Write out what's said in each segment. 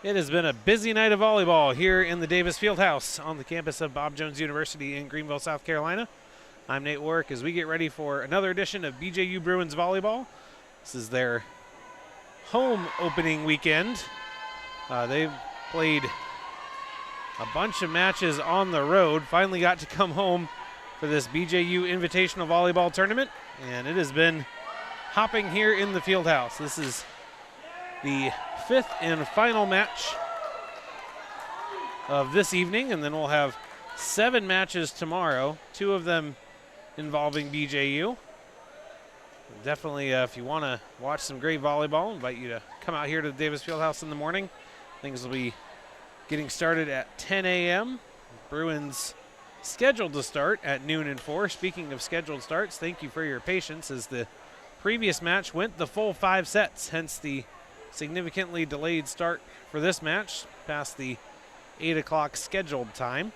It has been a busy night of volleyball here in the Davis Fieldhouse on the campus of Bob Jones University in Greenville, South Carolina. I'm Nate Warwick as we get ready for another edition of BJU Bruins Volleyball. This is their home opening weekend. They've played a bunch of matches on the road, finally got to come home for this BJU Invitational Volleyball Tournament, and it has been hopping here in the Fieldhouse. This is the fifth and final match of this evening, and then we'll have 7 matches tomorrow, 2 of them involving BJU. Definitely, if you want to watch some great volleyball, I invite you to come out here to the Davis Fieldhouse in the morning. Things will be getting started at 10 a.m. Bruins scheduled to start at noon and 4. Speaking of scheduled starts, thank you for your patience as the previous match went the full 5 sets, hence the significantly delayed start for this match past the 8 o'clock scheduled time.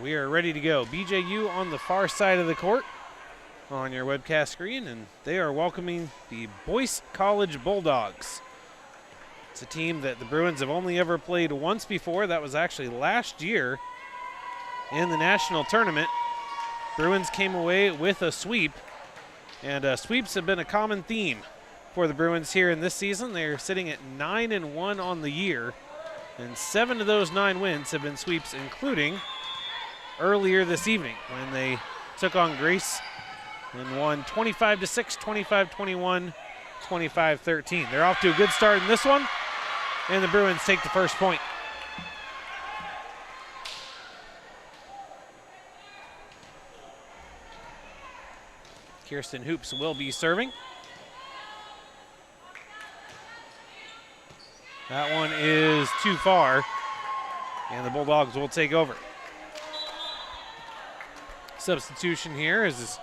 We are ready to go. BJU on the far side of the court on your webcast screen, and they are welcoming the Boyce College Bulldogs. It's a team that the Bruins have only ever played once before. That was actually last year in the national tournament. Bruins came away with a sweep, and sweeps have been a common theme for the Bruins here in this season. They're sitting at 9-1 on the year, and 7 of those 9 wins have been sweeps, including earlier this evening when they took on Grace and won 25-6, 25-21, 25-13. They're off to a good start in this one, and the Bruins take the first point. Kirsten Hoops will be serving. That one is too far, and the Bulldogs will take over. Substitution here is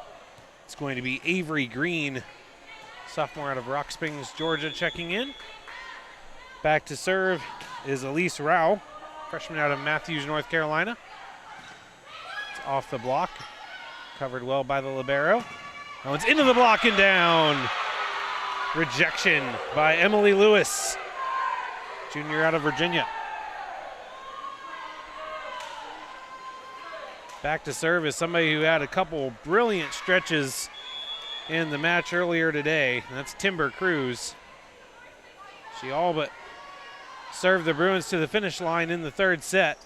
it's going to be Avery Green, sophomore out of Rock Springs, Georgia, checking in. Back to serve is Elise Rao, freshman out of Matthews, North Carolina. It's off the block, covered well by the libero. Now it's into the block and down. Rejection by Emily Lewis, junior out of Virginia. Back to serve is somebody who had a couple brilliant stretches in the match earlier today, and that's Timber Cruz. She all but served the Bruins to the finish line in the 3rd set.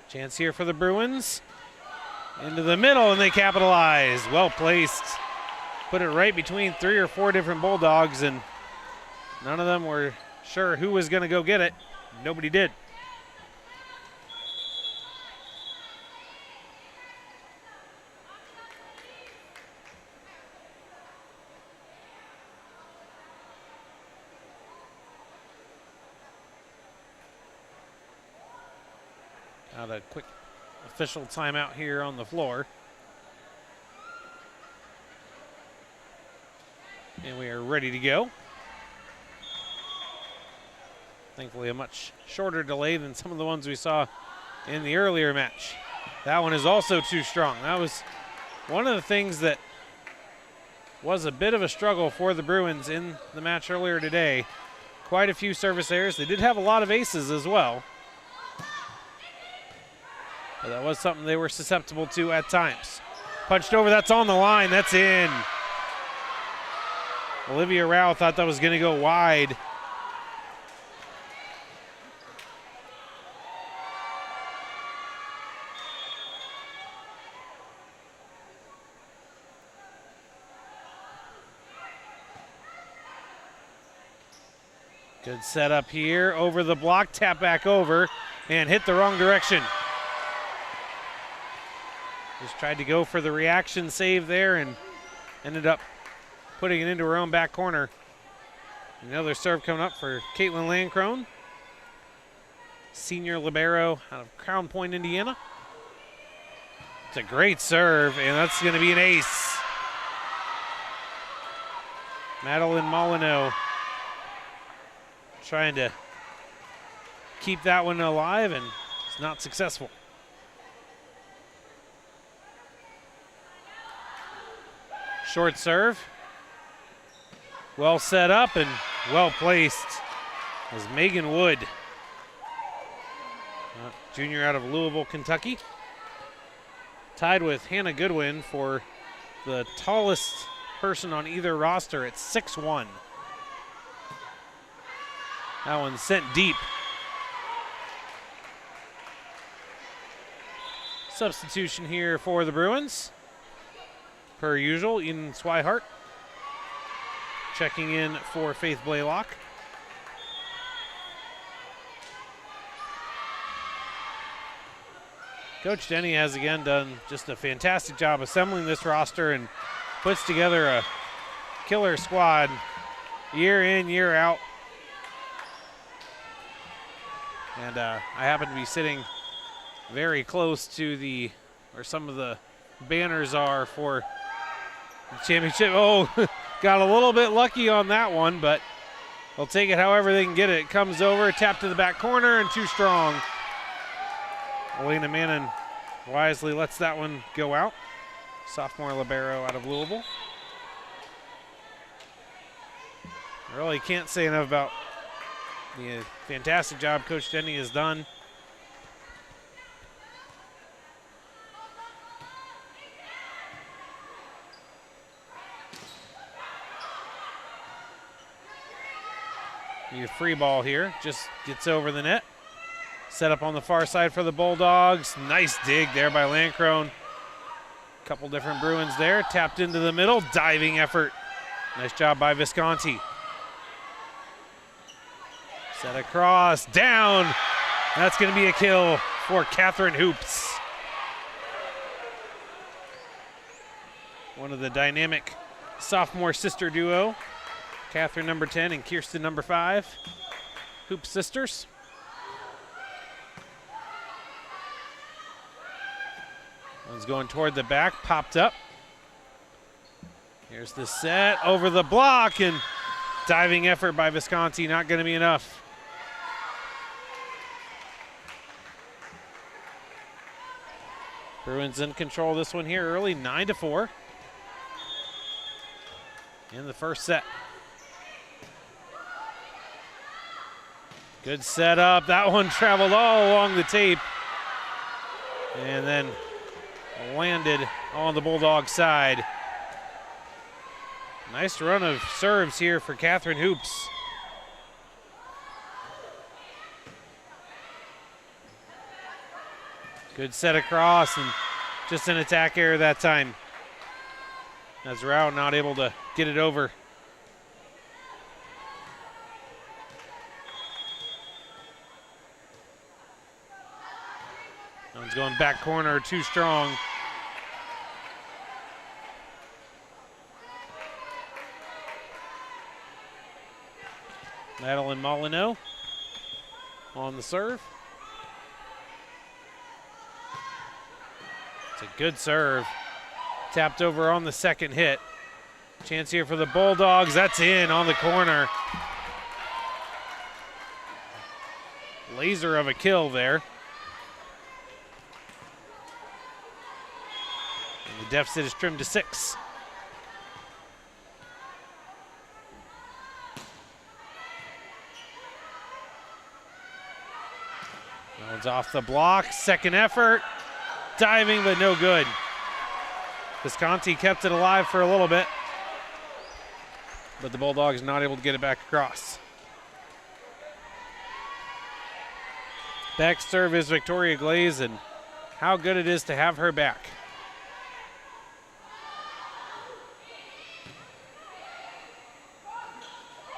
Chance here for the Bruins. Into the middle, and they capitalize. Well placed. Put it right between 3 or 4 different Bulldogs, and none of them were sure who was going to go get it. Nobody did. Now the quick official timeout here on the floor. And we are ready to go. Thankfully, a much shorter delay than some of the ones we saw in the earlier match. That one is also too strong. That was one of the things that was a bit of a struggle for the Bruins in the match earlier today. Quite a few service errors. They did have a lot of aces as well, but that was something they were susceptible to at times. Punched over, that's on the line, that's in. Olivia Rao thought that was going to go wide. Good setup here, over the block, tap back over, and hit the wrong direction. Just tried to go for the reaction save there and ended up putting it into her own back corner. Another serve coming up for Caitlin Landcrone, senior libero out of Crown Point, Indiana. It's a great serve, and that's going to be an ace. Madeline Molyneux trying to keep that one alive, and it's not successful. Short serve. Well set up and well placed was Megan Wood. Junior out of Louisville, Kentucky. Tied with Hannah Goodwin for the tallest person on either roster at 6'1". That one sent deep. Substitution here for the Bruins. Per usual, Eden Swihart checking in for Faith Blaylock. Coach Denny has again done just a fantastic job assembling this roster and puts together a killer squad year in, year out. And I happen to be sitting very close to where some of the banners are for the championship. Oh, got a little bit lucky on that one, but they'll take it however they can get it. It comes over, tap to the back corner, and too strong. Elena Mannon wisely lets that one go out. Sophomore libero out of Louisville. I really can't say enough about the fantastic job Coach Denny has done. Your free ball here, just gets over the net. Set up on the far side for the Bulldogs. Nice dig there by Landcrone. Couple different Bruins there. Tapped into the middle, diving effort. Nice job by Visconti. Set across, down. That's going to be a kill for Catherine Hoops. One of the dynamic sophomore sister duo. Catherine number 10 and Kirsten number 5. Hoops sisters. One's going toward the back, popped up. Here's the set, over the block, and diving effort by Visconti, not going to be enough. Bruins in control of this one here early, 9-4 in the first set. Good setup. That one traveled all along the tape and then landed on the Bulldog side. Nice run of serves here for Catherine Hoops. Good set across and just an attack error that time. As Rao not able to get it over. One's going back corner, too strong. Madeline Molyneux on the serve. It's a good serve. Tapped over on the second hit. Chance here for the Bulldogs. That's in on the corner. Laser of a kill there. And the deficit is trimmed to 6. That one's off the block. Second effort. Diving, but no good. Visconti kept it alive for a little bit, but the Bulldogs not able to get it back across. Back serve is Victoria Glaze, and how good it is to have her back.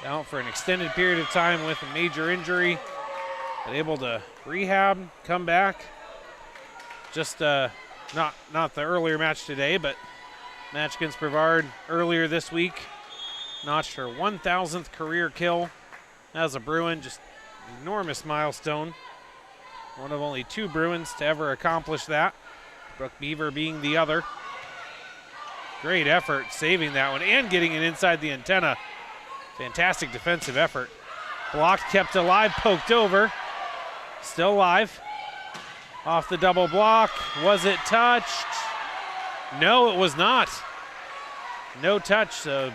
Out for an extended period of time with a major injury, but able to rehab, come back. Just not the earlier match today, but match against Brevard earlier this week. Notched her 1,000th career kill as a Bruin, just enormous milestone. One of only 2 Bruins to ever accomplish that, Brooke Beaver being the other. Great effort saving that one and getting it inside the antenna. Fantastic defensive effort. Blocked, kept alive, poked over. Still alive. Off the double block. Was it touched? No, it was not. no touch, so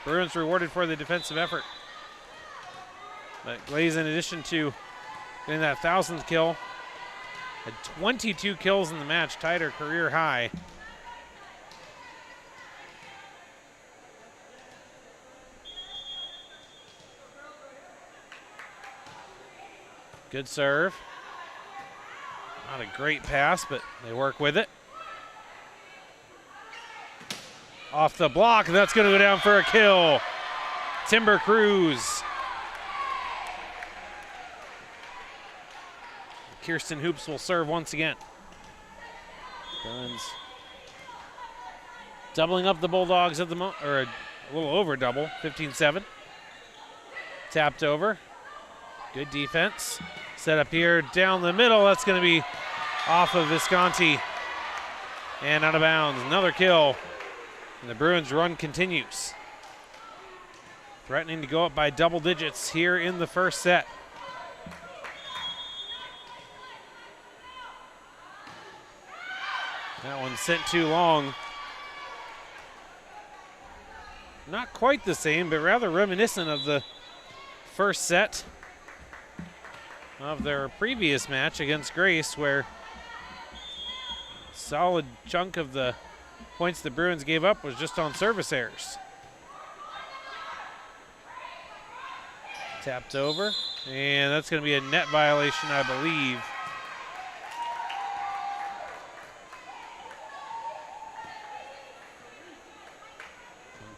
Bruins rewarded for the defensive effort. But Glaze, in addition to getting that 1,000th kill, had 22 kills in the match, tied her career high. Good serve. Not a great pass, but they work with it. Off the block, and that's going to go down for a kill. Timber Cruz. Kirsten Hoops will serve once again. Bruins doubling up the Bulldogs at the moment, or a little over double, 15-7. Tapped over. Good defense. Set up here down the middle. That's going to be off of Visconti and out of bounds. Another kill. And the Bruins run continues. Threatening to go up by double digits here in the first set. That one sent too long. Not quite the same, but rather reminiscent of the first set of their previous match against Grace, where a solid chunk of the points the Bruins gave up was just on service errors. Tapped over, and that's going to be a net violation, I believe.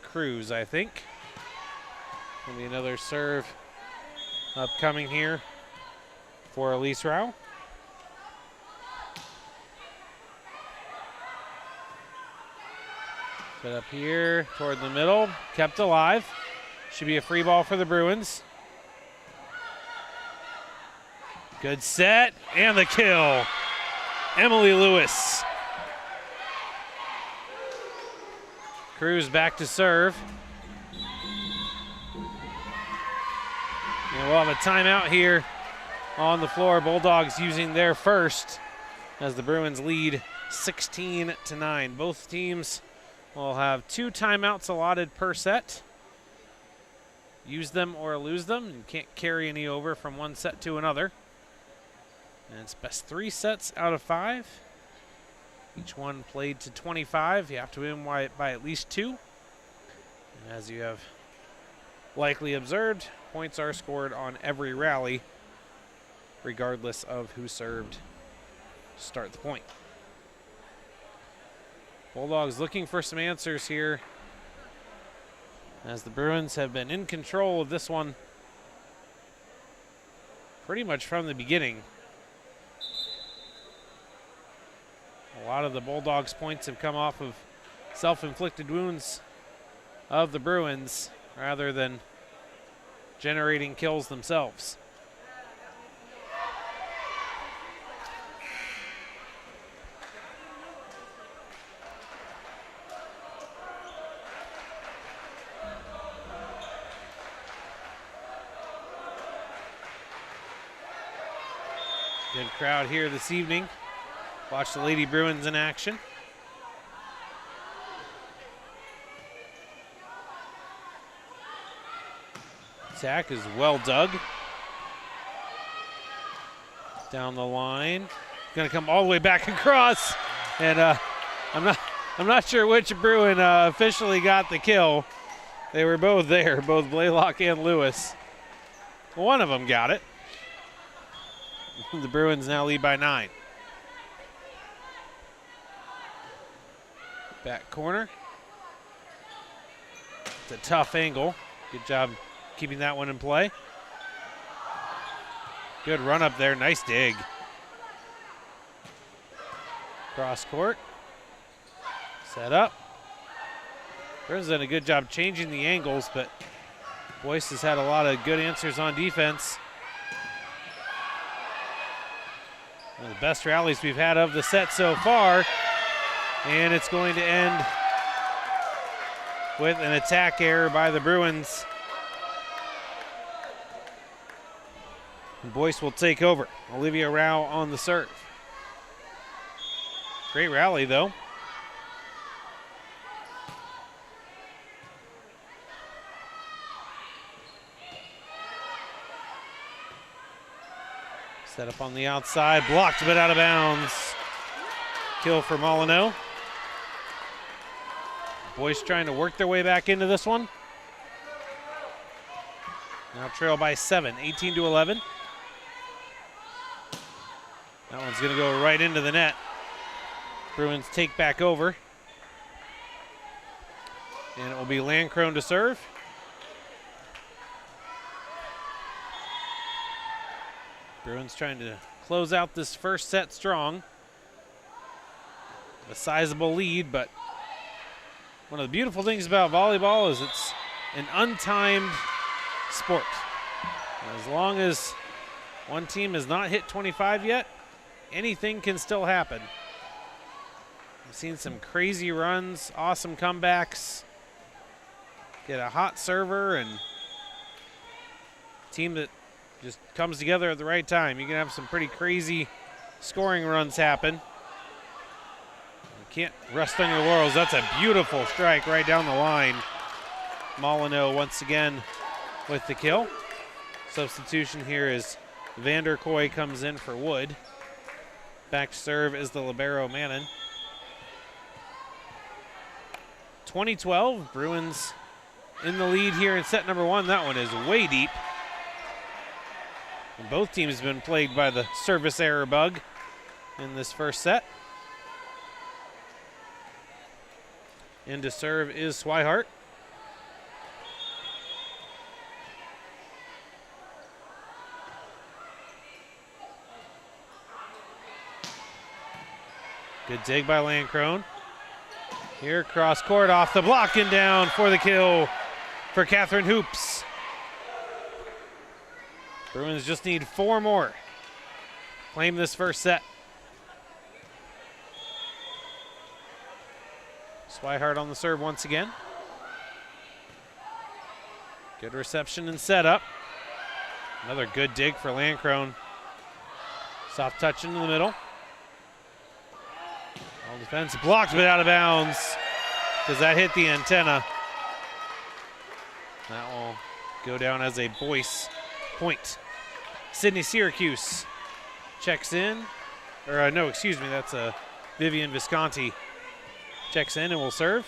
Cruz, I think. Going to be another serve upcoming here for Elise Rao. Set up here toward the middle, kept alive. Should be a free ball for the Bruins. Good set, and the kill. Emily Lewis. Cruz back to serve. And we'll have a timeout here on the floor. Bulldogs using their first as the Bruins lead 16-9. Both teams will have 2 timeouts allotted per set. Use them or lose them. You can't carry any over from one set to another. And it's best 3 sets out of 5. Each one played to 25. You have to win by at least 2. And as you have likely observed, points are scored on every rally, regardless of who served to start the point. Bulldogs looking for some answers here, as the Bruins have been in control of this one pretty much from the beginning. A lot of the Bulldogs' points have come off of self-inflicted wounds of the Bruins rather than generating kills themselves. Good crowd here this evening. Watch the Lady Bruins in action. Attack is well dug. Down the line. Going to come all the way back across. And I'm not sure which Bruin officially got the kill. They were both there, both Blaylock and Lewis. One of them got it. The Bruins now lead by 9. Back corner. It's a tough angle. Good job keeping that one in play. Good run up there. Nice dig. Cross court. Set up. Bruins done a good job changing the angles, but Boyce has had a lot of good answers on defense. One of the best rallies we've had of the set so far. And it's going to end with an attack error by the Bruins. And Boyce will take over. Olivia Rao on the serve. Great rally, though. Set up on the outside, blocked but out of bounds. Kill for Molyneux. Boyce trying to work their way back into this one. Now trail by 7, 18-11. That one's going to go right into the net. Bruins take back over. And it will be Landcrone to serve. Bruins trying to close out this first set strong. A sizable lead, but one of the beautiful things about volleyball is it's an untimed sport. As long as one team has not hit 25 yet, anything can still happen. We've seen some crazy runs, awesome comebacks. Get a hot server and team that just comes together at the right time. You can have some pretty crazy scoring runs happen. You can't rest on your laurels. That's a beautiful strike right down the line. Molyneux once again with the kill. Substitution here is Vanderkoy comes in for Wood. Back to serve is the libero Mannon. 2012, Bruins in the lead here in set number 1. That one is way deep. And both teams have been plagued by the service error bug in this first set. In to serve is Swihart. Good dig by Landcrone. Here, cross court off the block and down for the kill for Catherine Hoops. Bruins just need 4 more. Claim this first set. Swihart on the serve once again. Good reception and setup. Another good dig for Landcrone. Soft touch into the middle. All defense blocked but out of bounds because that hit the antenna. That will go down as a Boyce point. Sydney Syracuse checks in. Or no, excuse me, that's a Vivian Visconti. Checks in and will serve.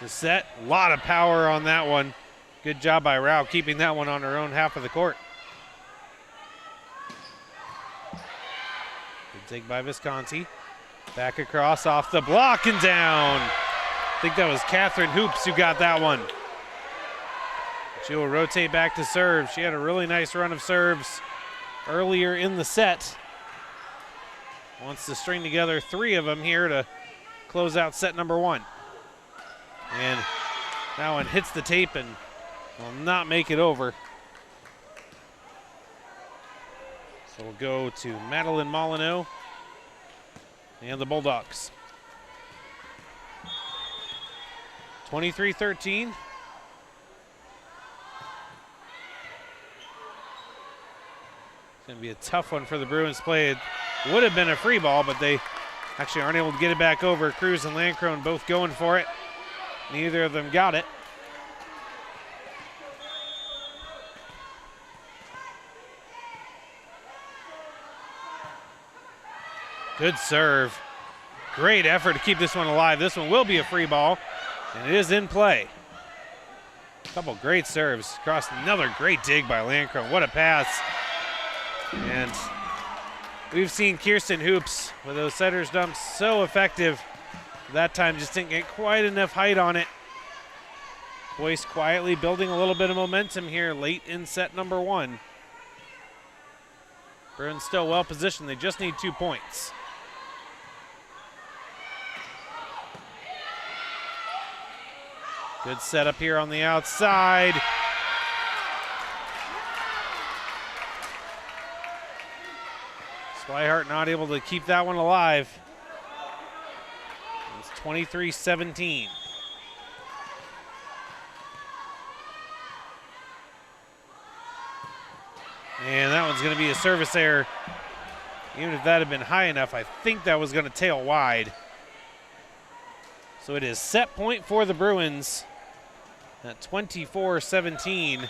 The set, a lot of power on that one. Good job by Rao keeping that one on her own half of the court. Good dig by Visconti. Back across off the block and down. I think that was Catherine Hoops who got that one. She will rotate back to serve. She had a really nice run of serves earlier in the set. Wants to string together 3 of them here to close out set number 1. And that one hits the tape and will not make it over. So we'll go to Madeline Molyneux and the Bulldogs. 23-13. Going to be a tough one for the Bruins play. It would have been a free ball, but they actually aren't able to get it back over. Cruz and Landcrone both going for it. Neither of them got it. Good serve. Great effort to keep this one alive. This one will be a free ball, and it is in play. A couple great serves. Across another great dig by Landcrone. What a pass. And we've seen Kirsten Hoops with those setter's dumps so effective. That time just didn't get quite enough height on it. Boyce quietly building a little bit of momentum here late in set number 1. Bruins still well positioned. They just need 2 points. Good setup here on the outside. Swihart not able to keep that one alive. It's 23-17. And that one's going to be a service error. Even if that had been high enough, I think that was going to tail wide. So it is set point for the Bruins. at 24-17.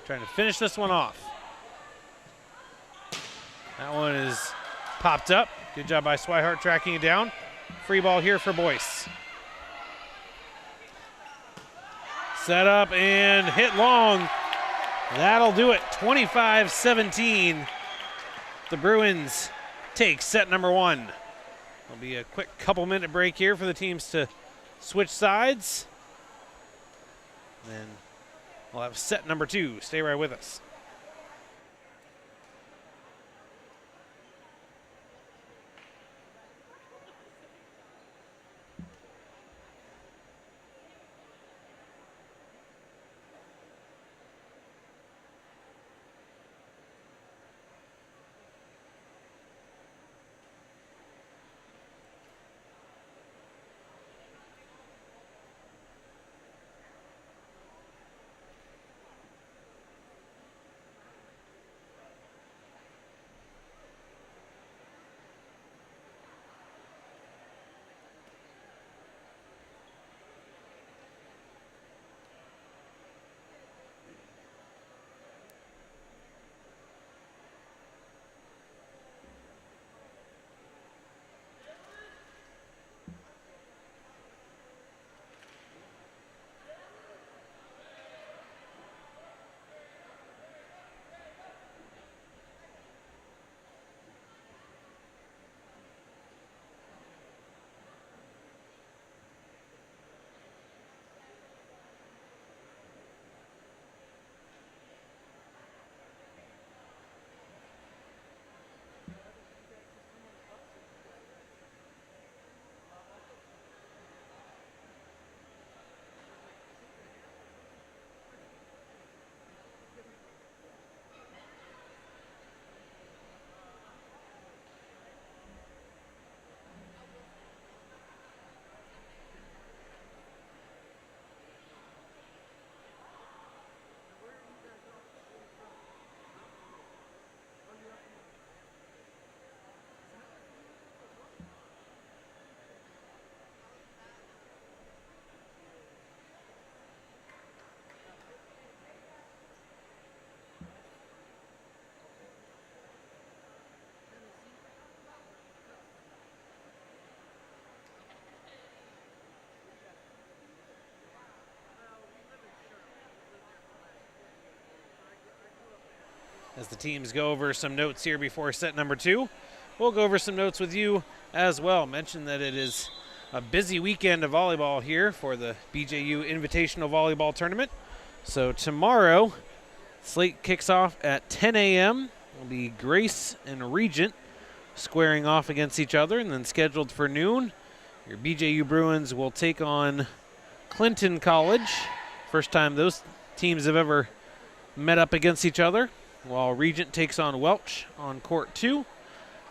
Trying to finish this one off. That one is popped up. Good job by Swihart tracking it down. Free ball here for Boyce. Set up and hit long. That'll do it, 25-17. The Bruins take set number one. There'll be a quick couple-minute break here for the teams to switch sides. Then we'll have set number two. Stay right with us. As the teams go over some notes here before set number two, we'll go over some notes with you as well. Mention that it is a busy weekend of volleyball here for the BJU Invitational Volleyball Tournament. So tomorrow, slate kicks off at 10 a.m. It'll be Grace and Regent squaring off against each other, and then scheduled for noon, your BJU Bruins will take on Clinton College. First time those teams have ever met up against each other, while Regent takes on Welch on court 2.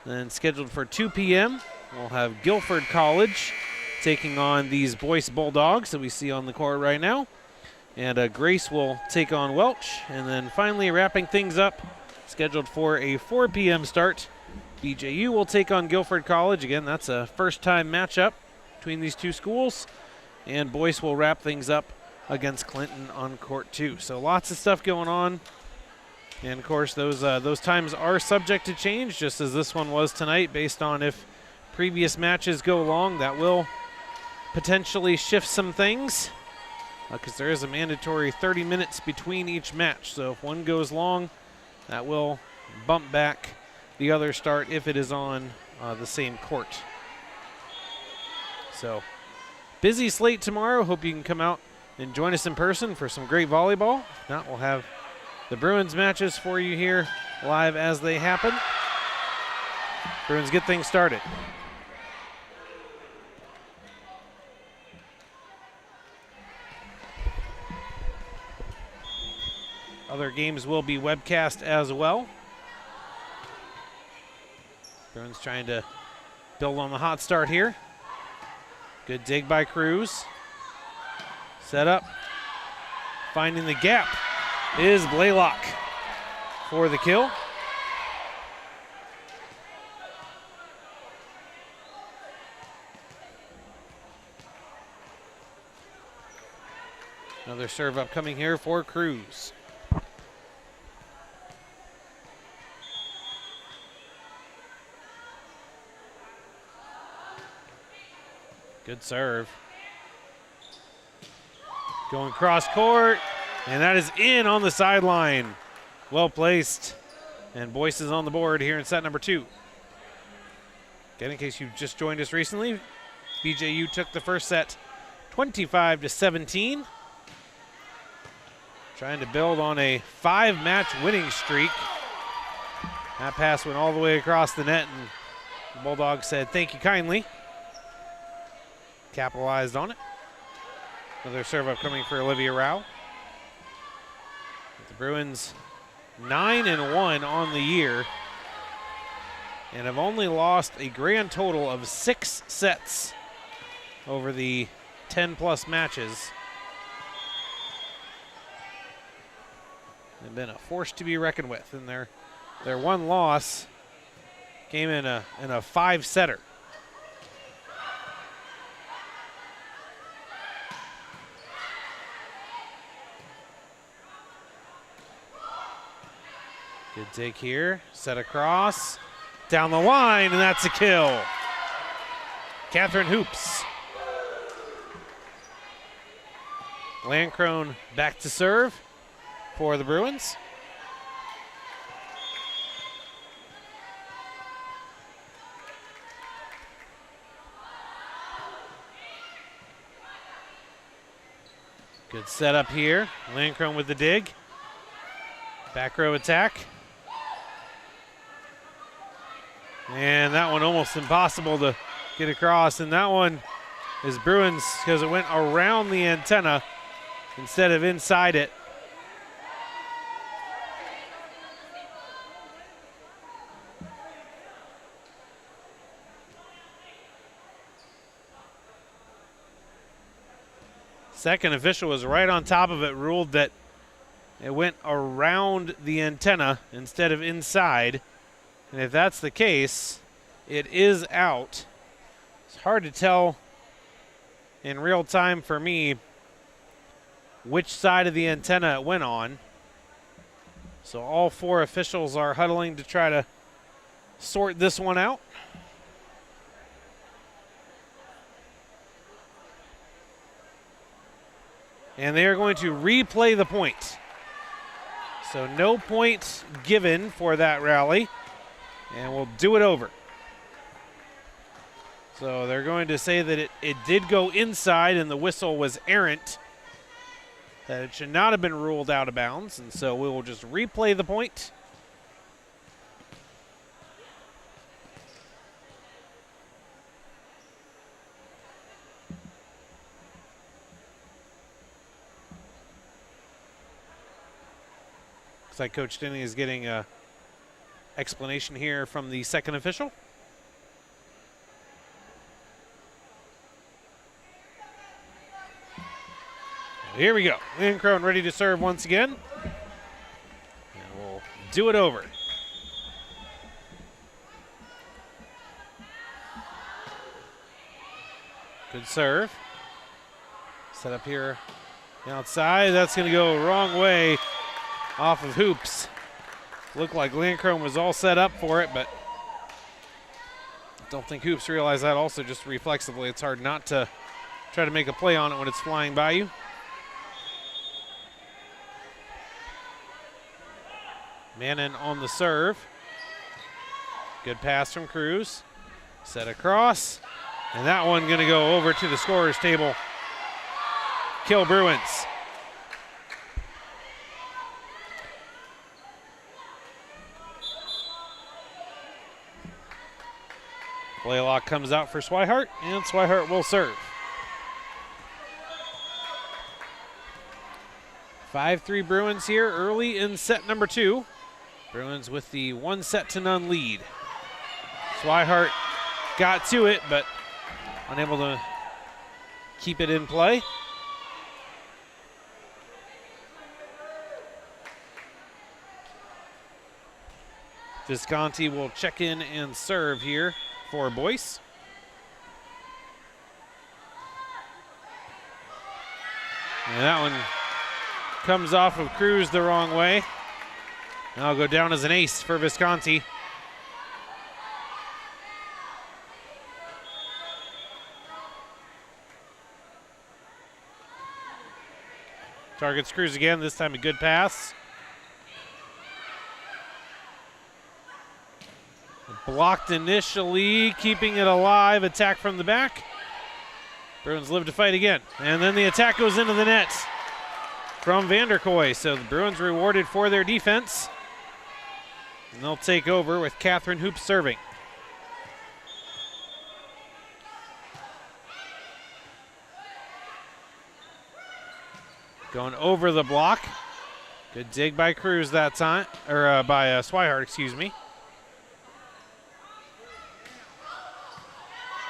Then scheduled for 2 p.m., we'll have Guilford College taking on these Boyce Bulldogs that we see on the court right now. And Grace will take on Welch. And then finally wrapping things up, scheduled for a 4 p.m. start, BJU will take on Guilford College. Again, that's a first-time matchup between these two schools. And Boyce will wrap things up against Clinton on court 2. So lots of stuff going on. And, of course, those times are subject to change, just as this one was tonight, based on if previous matches go long. That will potentially shift some things, because there is a mandatory 30 minutes between each match. So if one goes long, that will bump back the other start if it is on the same court. So busy slate tomorrow. Hope you can come out and join us in person for some great volleyball. If not, we'll have the Bruins matches for you here live as they happen. Bruins get things started. Other games will be webcast as well. Bruins trying to build on the hot start here. Good dig by Cruz. Set up. Finding the gap is Blaylock for the kill. Another serve upcoming here for Cruz. Good serve. Going cross court, and that is in on the sideline. Well placed. And Boyce is on the board here in set number 2. Again, in case you've just joined us recently, BJU took the first set 25-17. Trying to build on a 5-match winning streak. That pass went all the way across the net, and the Bulldogs said, "Thank you kindly." Capitalized on it. Another serve upcoming for Olivia Rao. The Bruins 9-1 on the year and have only lost a grand total of 6 sets over the 10-plus matches. They've been a force to be reckoned with, and their one loss came in a 5-setter. Good take here, set across, down the line, and that's a kill. Catherine Hoops. Landcrone back to serve for the Bruins. Good setup here. Landcrone with the dig. Back row attack. And that one almost impossible to get across. And that one is Bruins because it went around the antenna instead of inside it. Second official was right on top of it, ruled that it went around the antenna instead of inside. And if that's the case, it is out. It's hard to tell in real time for me which side of the antenna it went on. So all 4 officials are huddling to try to sort this one out. And they are going to replay the point. So no point given for that rally. And we'll do it over. So they're going to say that it did go inside and the whistle was errant, that it should not have been ruled out of bounds. And so we will just replay the point. Looks like Coach Denny is getting a explanation here from the second official. Here we go. Landcrone ready to serve once again. And we'll do it over. Good serve. Set up here outside. That's going to go wrong way off of Hoops. Looked like Landcrone was all set up for it, but I don't think Hoops realized that also just reflexively. It's hard not to try to make a play on it when it's flying by you. Mannon on the serve. Good pass from Cruz. Set across. And that one going to go over to the scorer's table. Kill Bruins. Blaylock comes out for Swihart, and Swihart will serve. 5-3 Bruins here early in set number 2. Bruins with the 1-0 lead. Swihart got to it, but unable to keep it in play. Visconti will check in and serve here for Boyce. And that one comes off of Cruz the wrong way. That'll go down as an ace for Visconti. Targets Cruz again, this time a good pass. Blocked initially, keeping it alive. Attack from the back. Bruins live to fight again. And then the attack goes into the net from Vanderkoy. So the Bruins rewarded for their defense. And they'll take over with Catherine Hoops serving. Going over the block. Good dig by Cruz that time, or by Swihart, excuse me.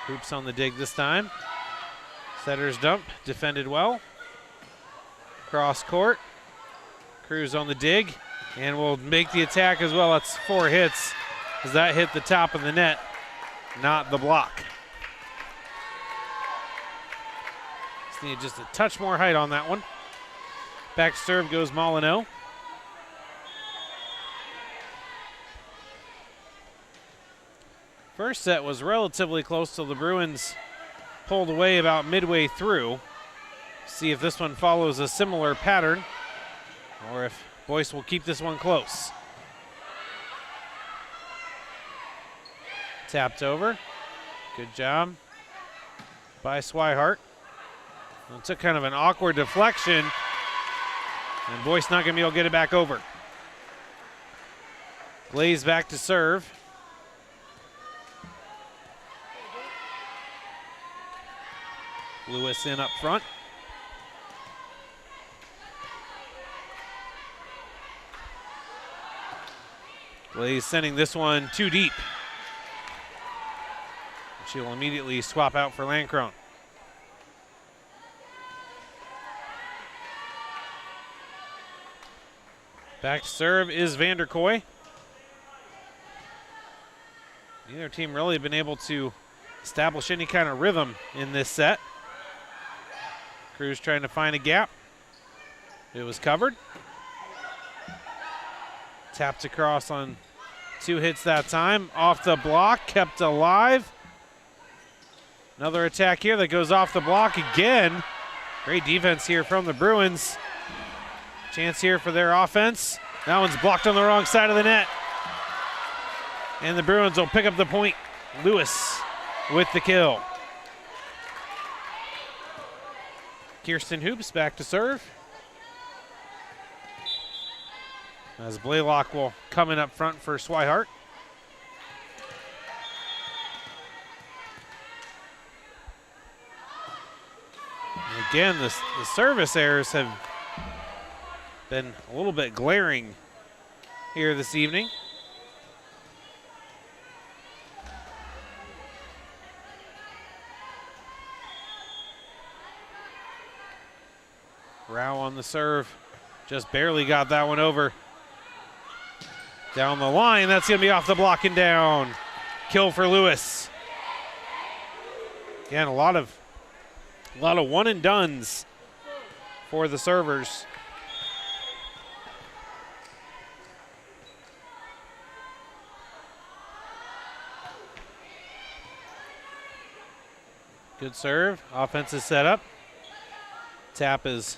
Hoops on the dig this time. Setter's dump, defended well. Cross court. Cruz on the dig, and will make the attack as well. That's 4 hits, as that hit the top of the net, not the block. Just need just a touch more height on that one. Back serve goes Molyneux. First set was relatively close till the Bruins pulled away about midway through. See if this one follows a similar pattern or if Boyce will keep this one close. Tapped over. Good job by Swihart. Well, it took kind of an awkward deflection, and Boyce not going to be able to get it back over. Glaze back to serve. Lewis in up front. Glaze sending this one too deep. She will immediately swap out for Lancrone. Back to serve is Vanderkoy. Neither team really been able to establish any kind of rhythm in this set. Cruz trying to find a gap. It was covered. Tapped across on 2 hits that time. Off the block, kept alive. Another attack here that goes off the block again. Great defense here from the Bruins. Chance here for their offense. That one's blocked on the wrong side of the net. And the Bruins will pick up the point. Lewis with the kill. Kirsten Hoops back to serve. As Blaylock will come in up front for Swihart. And again, the service errors have been a little bit glaring here this evening. Rao on the serve, just barely got that one over. Down the line, that's gonna be off the block and down. Kill for Lewis. Again, a lot of one and dones for the servers. Good serve, offense is set up. Tap is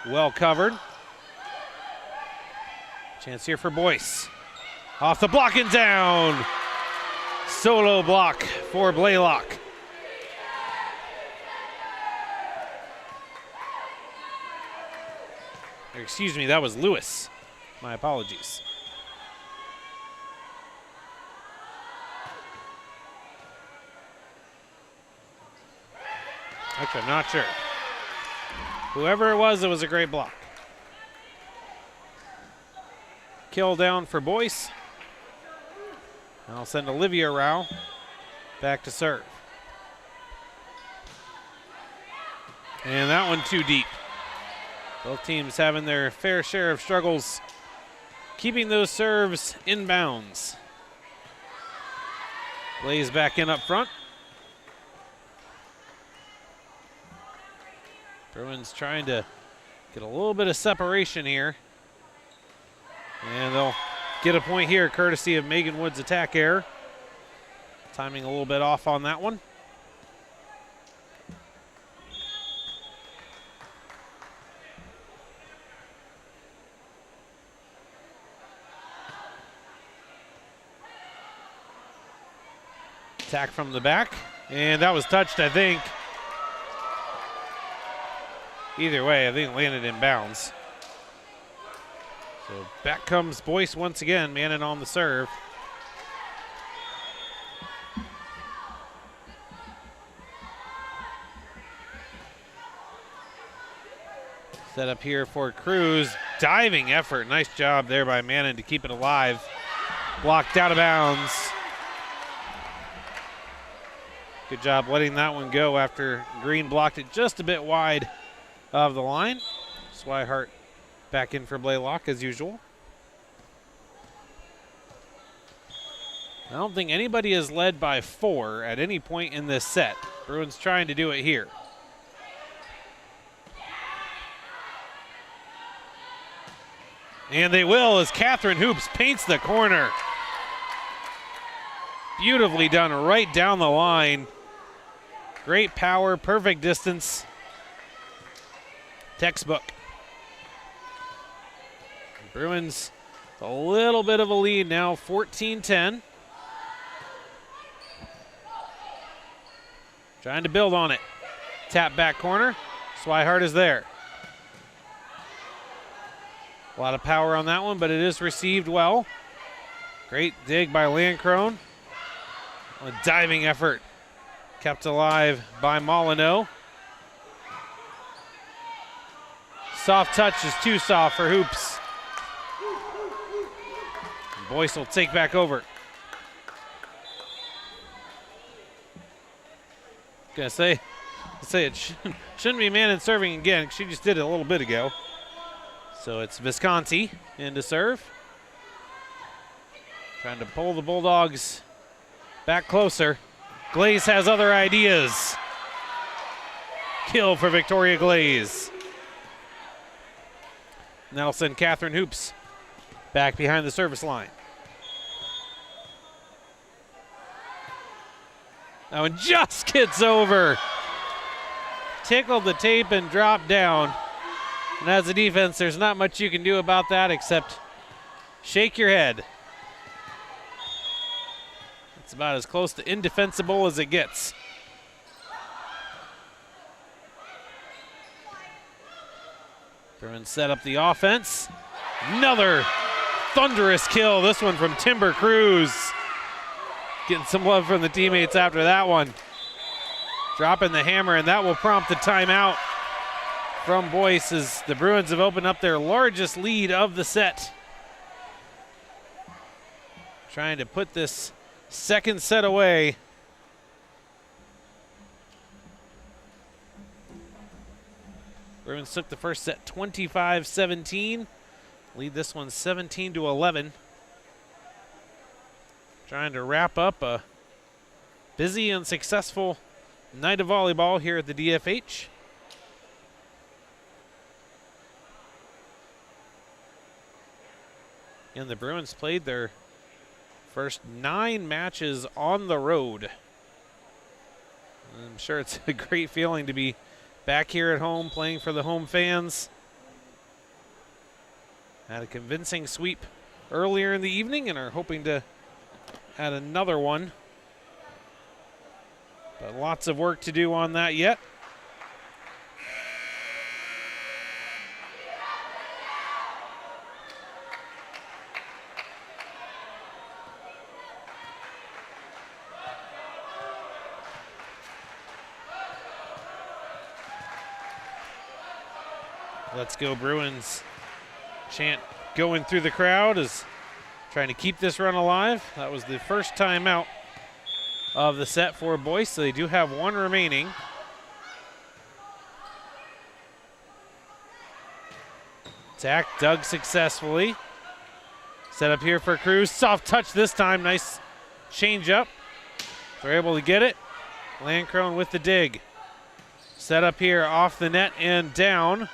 well covered. Chance here for Boyce. Off the block and down. Solo block for Blaylock. Excuse me, that was Lewis. My apologies. Actually, I'm not sure. Whoever it was a great block. Kill down for Boyce. And I'll send Olivia Rao back to serve. And that one too deep. Both teams having their fair share of struggles keeping those serves in bounds. Lays back in up front. Bruins trying to get a little bit of separation here. And they'll get a point here courtesy of Megan Wood's attack error. Timing a little bit off on that one. Attack from the back, and that was touched, I think. Either way, I think it landed in bounds. So back comes Boyce once again, manning on the serve. Set up here for Cruz. Diving effort. Nice job there by Manning to keep it alive. Blocked out of bounds. Good job letting that one go after Green blocked it just a bit wide of the line. Swihart back in for Blaylock as usual. I don't think anybody has led by 4 at any point in this set. Bruins trying to do it here. And they will as Catherine Hoops paints the corner. Beautifully done right down the line. Great power, perfect distance. Textbook. Bruins a little bit of a lead now, 14-10. Trying to build on it. Tap back corner. Swihart is there. A lot of power on that one, but it is received well. Great dig by Landcrone. A diving effort kept alive by Molyneux. Soft touch is too soft for Hoops. Boyce will take back over. Gonna say it shouldn't be Manning serving again. She just did it a little bit ago. So it's Visconti in to serve. Trying to pull the Bulldogs back closer. Glaze has other ideas. Kill for Victoria Glaze. And that'll send Catherine Hoops back behind the service line. That one just gets over. Tickled the tape and dropped down. And as a defense, there's not much you can do about that except shake your head. It's about as close to indefensible as it gets. Bruins set up the offense. Another thunderous kill, this one from Timber Cruz. Getting some love from the teammates after that one. Dropping the hammer, and that will prompt the timeout from Boyce as the Bruins have opened up their largest lead of the set. Trying to put this second set away. Bruins took the first set 25-17. Lead this one 17-11. Trying to wrap up a busy and successful night of volleyball here at the DFH. And the Bruins played their first 9 matches on the road. I'm sure it's a great feeling to be back here at home playing for the home fans. Had a convincing sweep earlier in the evening and are hoping to add another one. But lots of work to do on that yet. Let's go Bruins chant going through the crowd is trying to keep this run alive. That was the first time out of the set for Boyce, so they do have one remaining. Attack dug successfully. Set up here for Cruz. Soft touch this time. Nice change up. They're able to get it. Landcrone with the dig. Set up here off the net and down.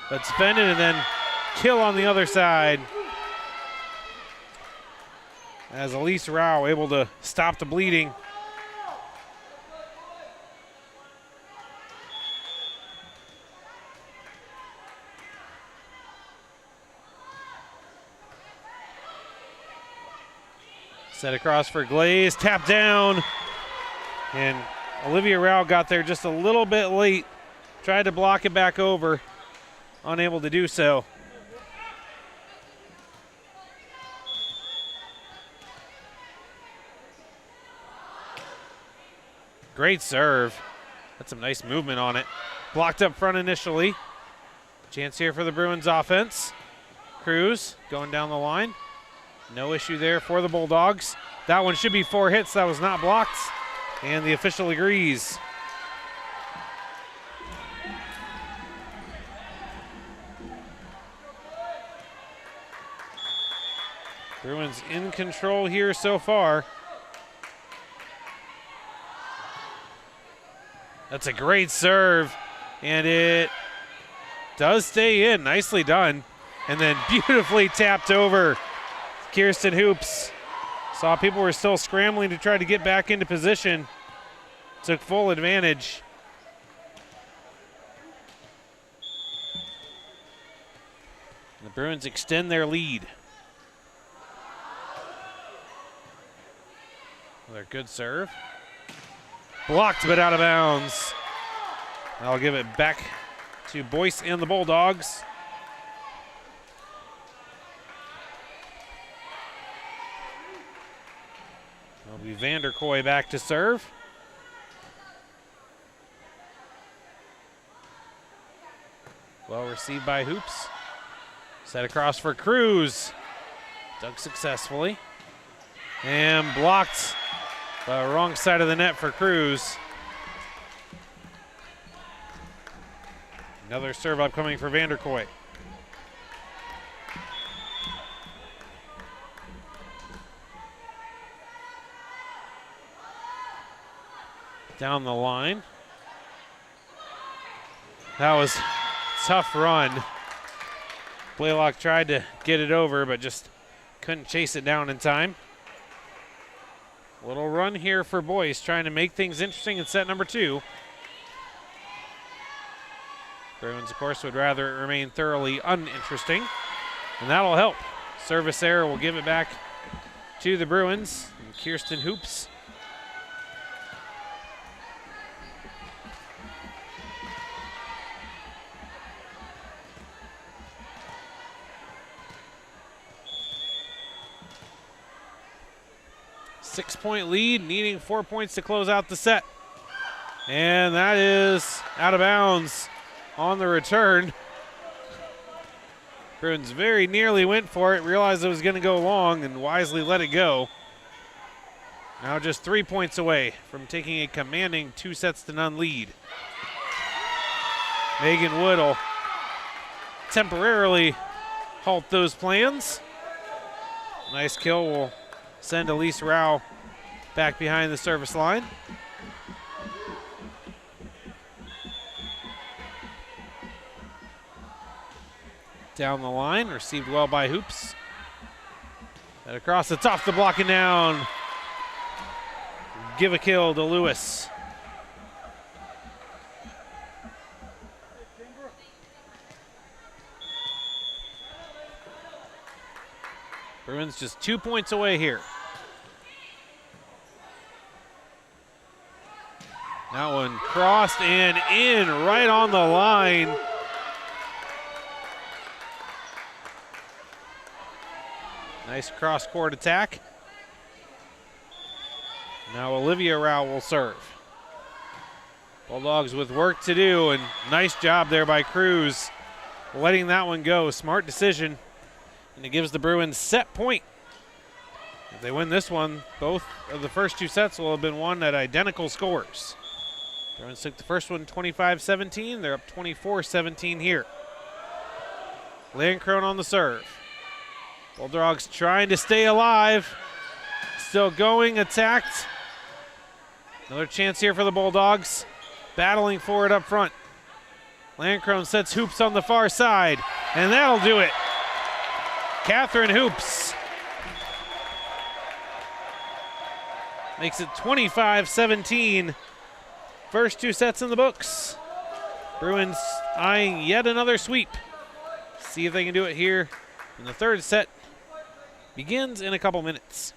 But defended and then kill on the other side. As Elise Rao able to stop the bleeding. Set across for Glaze, tap down. And Olivia Rao got there just a little bit late. Tried to block it back over. Unable to do so. Great serve. That's some nice movement on it. Blocked up front initially. Chance here for the Bruins offense. Cruz going down the line. No issue there for the Bulldogs. That one should be 4 hits. That was not blocked. And the official agrees. Bruins in control here so far. That's a great serve, and it does stay in. Nicely done. And then beautifully tapped over. Kirsten Hoops saw people were still scrambling to try to get back into position. Took full advantage. The Bruins extend their lead. Another good serve. Blocked but out of bounds. I'll give it back to Boyce and the Bulldogs. It'll be Vanderkoy back to serve. Well received by Hoops. Set across for Cruz. Dug successfully. And blocked. Wrong side of the net for Cruz. Another serve upcoming for Vanderkoy. Down the line. That was a tough run. Blaylock tried to get it over, but just couldn't chase it down in time. Little run here for Boyce, trying to make things interesting in set number 2. Bruins, of course, would rather it remain thoroughly uninteresting, and that'll help. Service error will give it back to the Bruins. And Kirsten Hoops. Six-point lead, needing 4 points to close out the set. And that is out of bounds on the return. Bruins very nearly went for it, realized it was going to go long, and wisely let it go. Now just 3 points away from taking a commanding 2-0 lead. Megan Wood will temporarily halt those plans. Nice kill will send Elise Rao back behind the service line. Down the line, received well by Hoops. And across, it's off the block and down. Give a kill to Lewis. Bruins just 2 points away here. That one crossed and in right on the line. Nice cross-court attack. Now Olivia Rao will serve. Bulldogs with work to do, and nice job there by Cruz letting that one go. Smart decision, and it gives the Bruins set point. If they win this one, both of the first 2 sets will have been won at identical scores. Bruins took the first one 25-17. They're up 24-17 here. Landcrone on the serve. Bulldogs trying to stay alive. Still going, attacked. Another chance here for the Bulldogs. battling for it up front. Landcrone sets Hoops on the far side, and that'll do it. Catherine Hoops makes it 25-17. First 2 sets in the books. Bruins eyeing yet another sweep. See if they can do it here. And the third set begins in a couple minutes.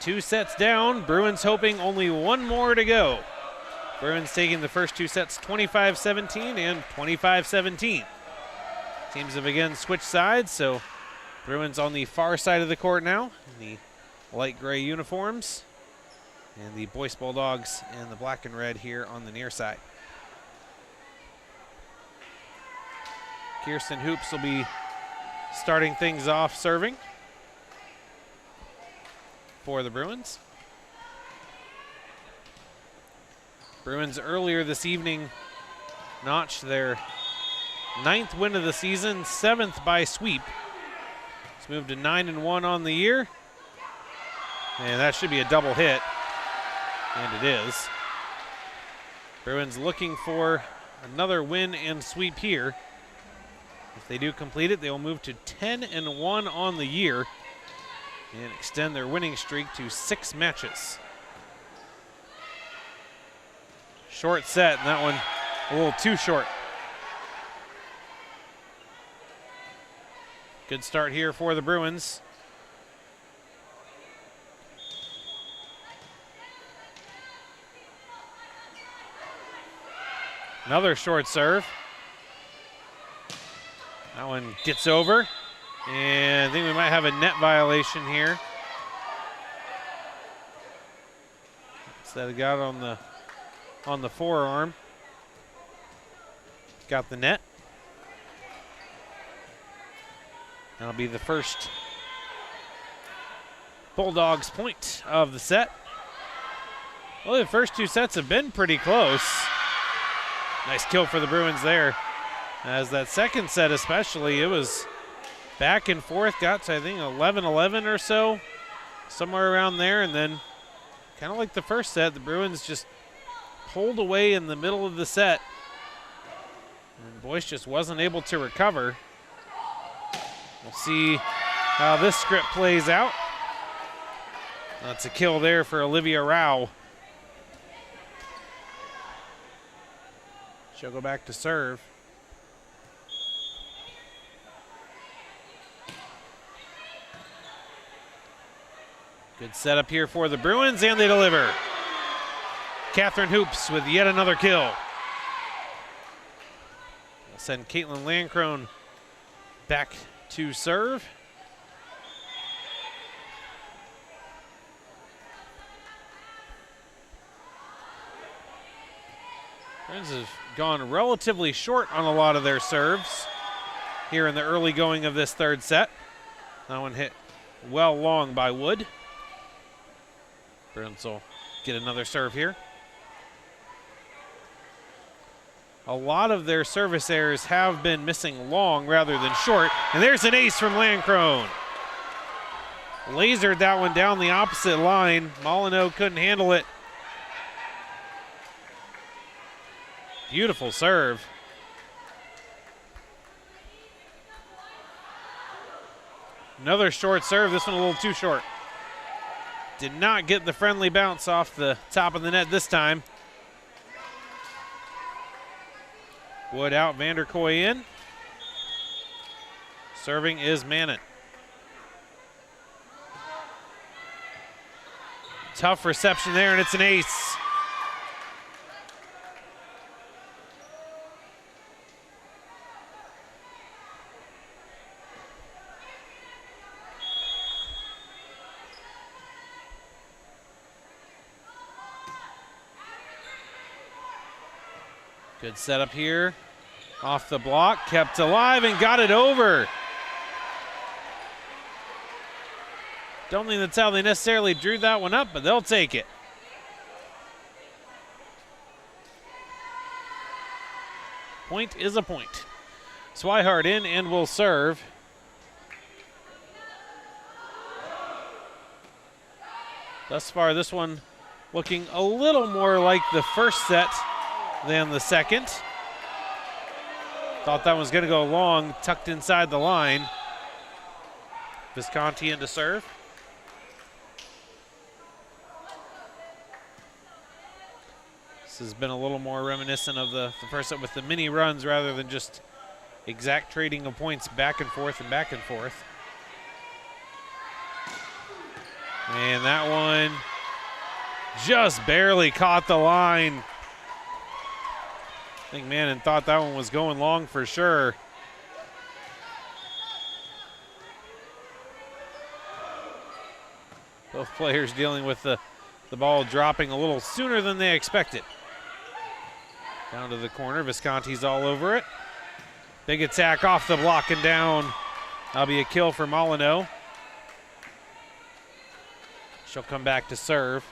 Two sets down. Bruins hoping only one more to go. Bruins taking the first 2 sets 25-17 and 25-17. Teams have again switched sides, so Bruins on the far side of the court now in the light gray uniforms, and the Boyce Bulldogs in the black and red here on the near side. Kirsten Hoops will be starting things off serving for the Bruins. Bruins earlier this evening notched their 9th win of the season, 7th by sweep. It's moved to 9-1 on the year, and that should be a double hit, and it is. Bruins looking for another win and sweep here. If they do complete it, they will move to 10-1 on the year and extend their winning streak to 6 matches. Short set, and that one a little too short. Good start here for the Bruins. Another short serve. That one gets over. And I think we might have a net violation here. So that got on the forearm. Got the net. That'll be the first Bulldogs point of the set. Well, the first two sets have been pretty close. Nice kill for the Bruins there. As that second set especially, it was back and forth, got to I think 11-11 or so, somewhere around there, and then kind of like the first set, the Bruins just pulled away in the middle of the set, and Boyce just wasn't able to recover. We'll see how this script plays out. That's a kill there for Olivia Rao. She'll go back to serve. Good setup here for the Bruins, and they deliver. Catherine Hoops with yet another kill. We'll send Caitlin Landcrone back to serve. Bruins have gone relatively short on a lot of their serves here in the early going of this third set. That one hit well long by Wood. Bruins will get another serve here. A lot of their service errors have been missing long rather than short. And there's an ace from Landcrone. Lasered that one down the opposite line. Molyneux couldn't handle it. Beautiful serve. Another short serve, this one a little too short. Did not get the friendly bounce off the top of the net this time. Wood out, Vanderkoy in. Serving is Manet. Tough reception there, and it's an ace. Good setup here. Off the block, kept alive and got it over. Don't think that's how they necessarily drew that one up, but they'll take it. Point is a point. Swihart in and will serve. Thus far, this one looking a little more like the first set than the second. Thought that was going to go long, tucked inside the line. Visconti in to serve. This has been a little more reminiscent of the first set with the mini runs rather than just exact trading of points back and forth and back and forth. And that one just barely caught the line. I think Manon thought that one was going long for sure. Both players dealing with the ball dropping a little sooner than they expected. Down to the corner, Visconti's all over it. Big attack off the block and down. That'll be a kill for Molyneux. She'll come back to serve.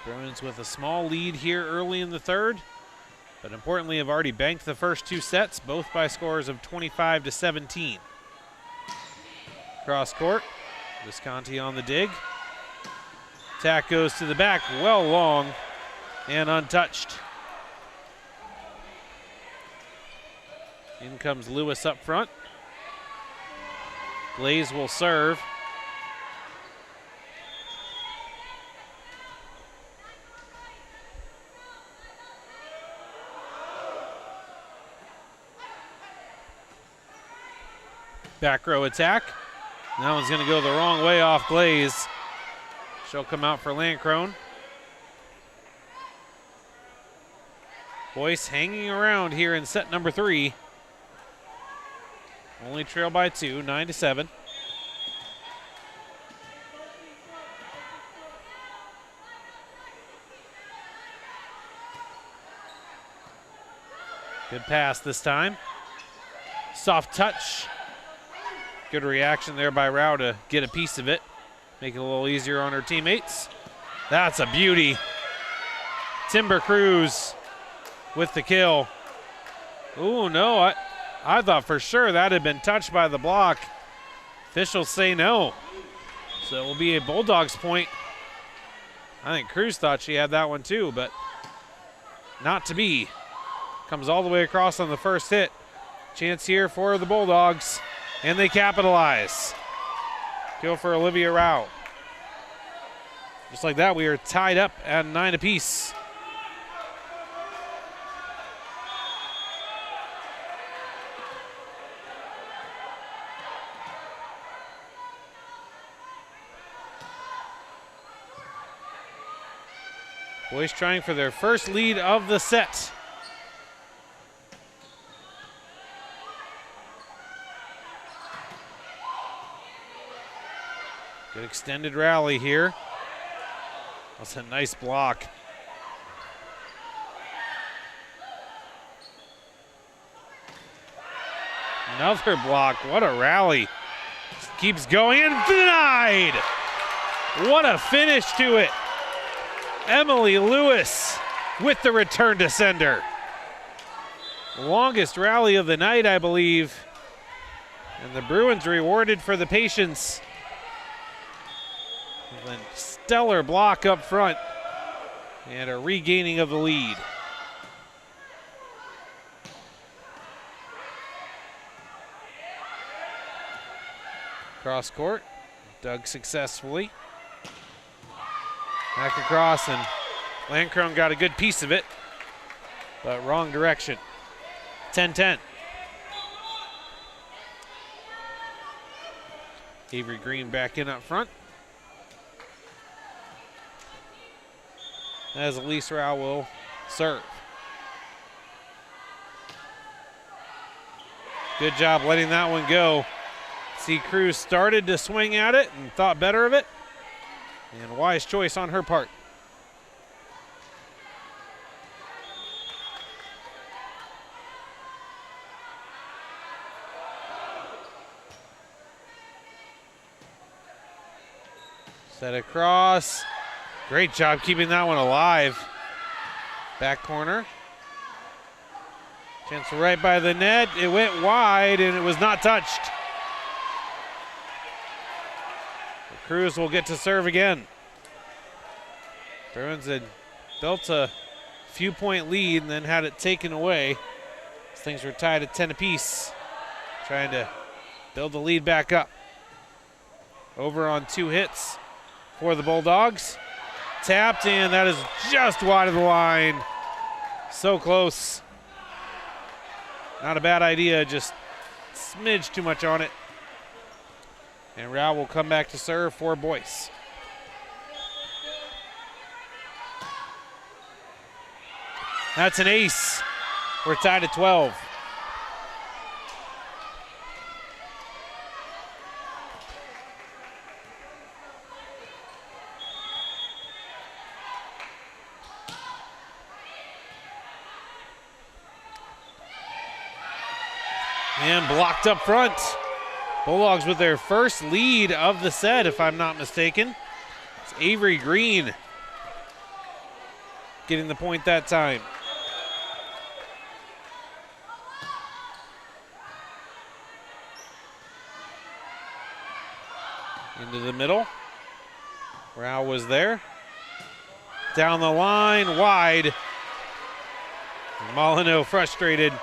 Bruins with a small lead here early in the third, but importantly have already banked the first two sets, both by scores of 25-17. Cross court, Visconti on the dig. Attack goes to the back, well long and untouched. In comes Lewis up front. Glaze will serve. Back row attack. That one's going to go the wrong way off Glaze. She'll come out for Landcrone. Boyce hanging around here in set number 3. Only trail by 2, 9-7. Good pass this time. Soft touch. Good reaction there by Rao to get a piece of it. Make it a little easier on her teammates. That's a beauty. Timber Cruz with the kill. Ooh, no, I thought for sure that had been touched by the block. Officials say no. So it will be a Bulldogs point. I think Cruz thought she had that one too, but not to be. Comes all the way across on the first hit. Chance here for the Bulldogs, and they capitalize. Kill for Olivia Rao. Just like that, we are tied up at 9 apiece. Boyce trying for their first lead of the set. Good extended rally here. That's a nice block. Another block. What a rally. Just keeps going and denied. What a finish to it. Emily Lewis with the return to sender. Longest rally of the night, I believe. And the Bruins rewarded for the patience. And stellar block up front. And a regaining of the lead. Cross court. Dug successfully. Back across, and Landcrone got a good piece of it, but wrong direction. 10-10. Avery Green back in up front. As Elise Rao will serve. Good job letting that one go. See, Cruz started to swing at it and thought better of it. And wise choice on her part. Set across. Great job keeping that one alive. Back corner. Chance right by the net. It went wide and it was not touched. Cruz will get to serve again. Bruins had built a few-point lead and then had it taken away. Things were tied at 10 apiece. Trying to build the lead back up. Over on 2 hits for the Bulldogs. Tapped in, that is just wide of the line. So close. Not a bad idea, just smidge too much on it. And Rao will come back to serve for Boyce. That's an ace. We're tied at 12. And blocked up front. Bulldogs with their first lead of the set, if I'm not mistaken. It's Avery Green getting the point that time. Into the middle. Rao was there. Down the line, wide. Molyneux frustrated.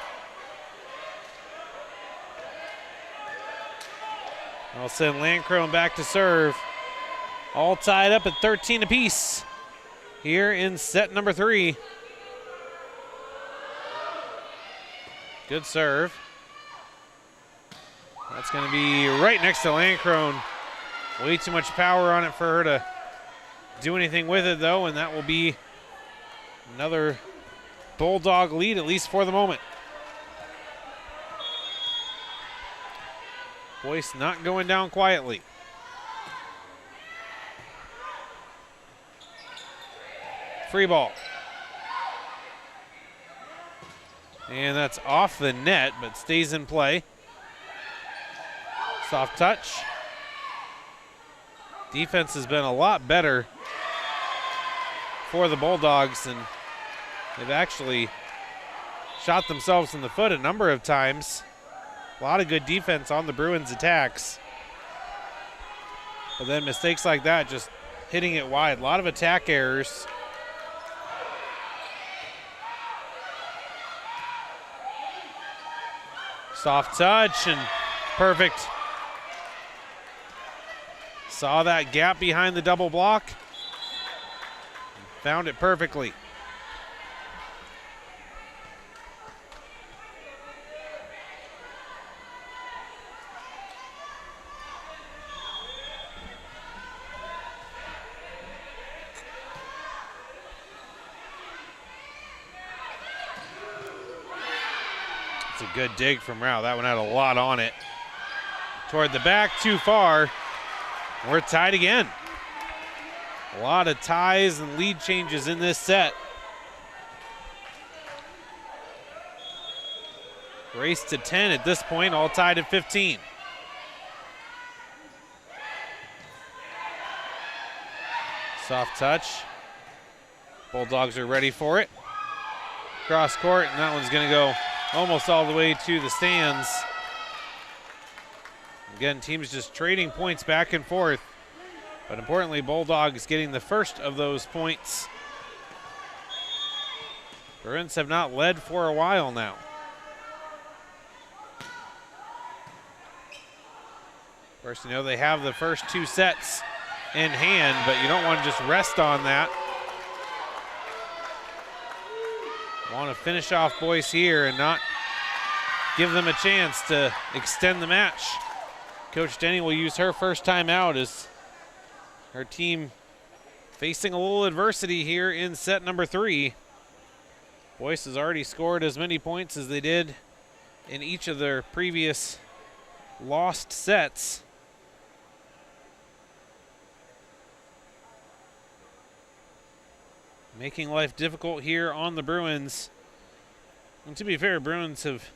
I'll send Landcrone back to serve. All tied up at 13 apiece here in set number 3. Good serve. That's going to be right next to Landcrone. Way too much power on it for her to do anything with it, though, and that will be another Bulldog lead, at least for the moment. Boyce not going down quietly. Free ball. And that's off the net, but stays in play. Soft touch. Defense has been a lot better for the Bulldogs, and they've actually shot themselves in the foot a number of times. A lot of good defense on the Bruins' attacks. But then mistakes like that, just hitting it wide. A lot of attack errors. Soft touch and perfect. Saw that gap behind the double block. Found it perfectly. It's a good dig from Rao. That one had a lot on it. Toward the back, too far. We're tied again. A lot of ties and lead changes in this set. Race to 10 at this point, all tied at 15. Soft touch. Bulldogs are ready for it. Cross court, and that one's gonna go almost all the way to the stands. Again, teams just trading points back and forth. But importantly, Bulldogs getting the first of those points. Bruins have not led for a while now. Of course, you know they have the first two sets in hand, but you don't want to just rest on that. Want to finish off Boyce here and not give them a chance to extend the match. Coach Denny will use her first time out as her team facing a little adversity here in set number 3. Boyce has already scored as many points as they did in each of their previous lost sets. Making life difficult here on the Bruins. And to be fair, Bruins have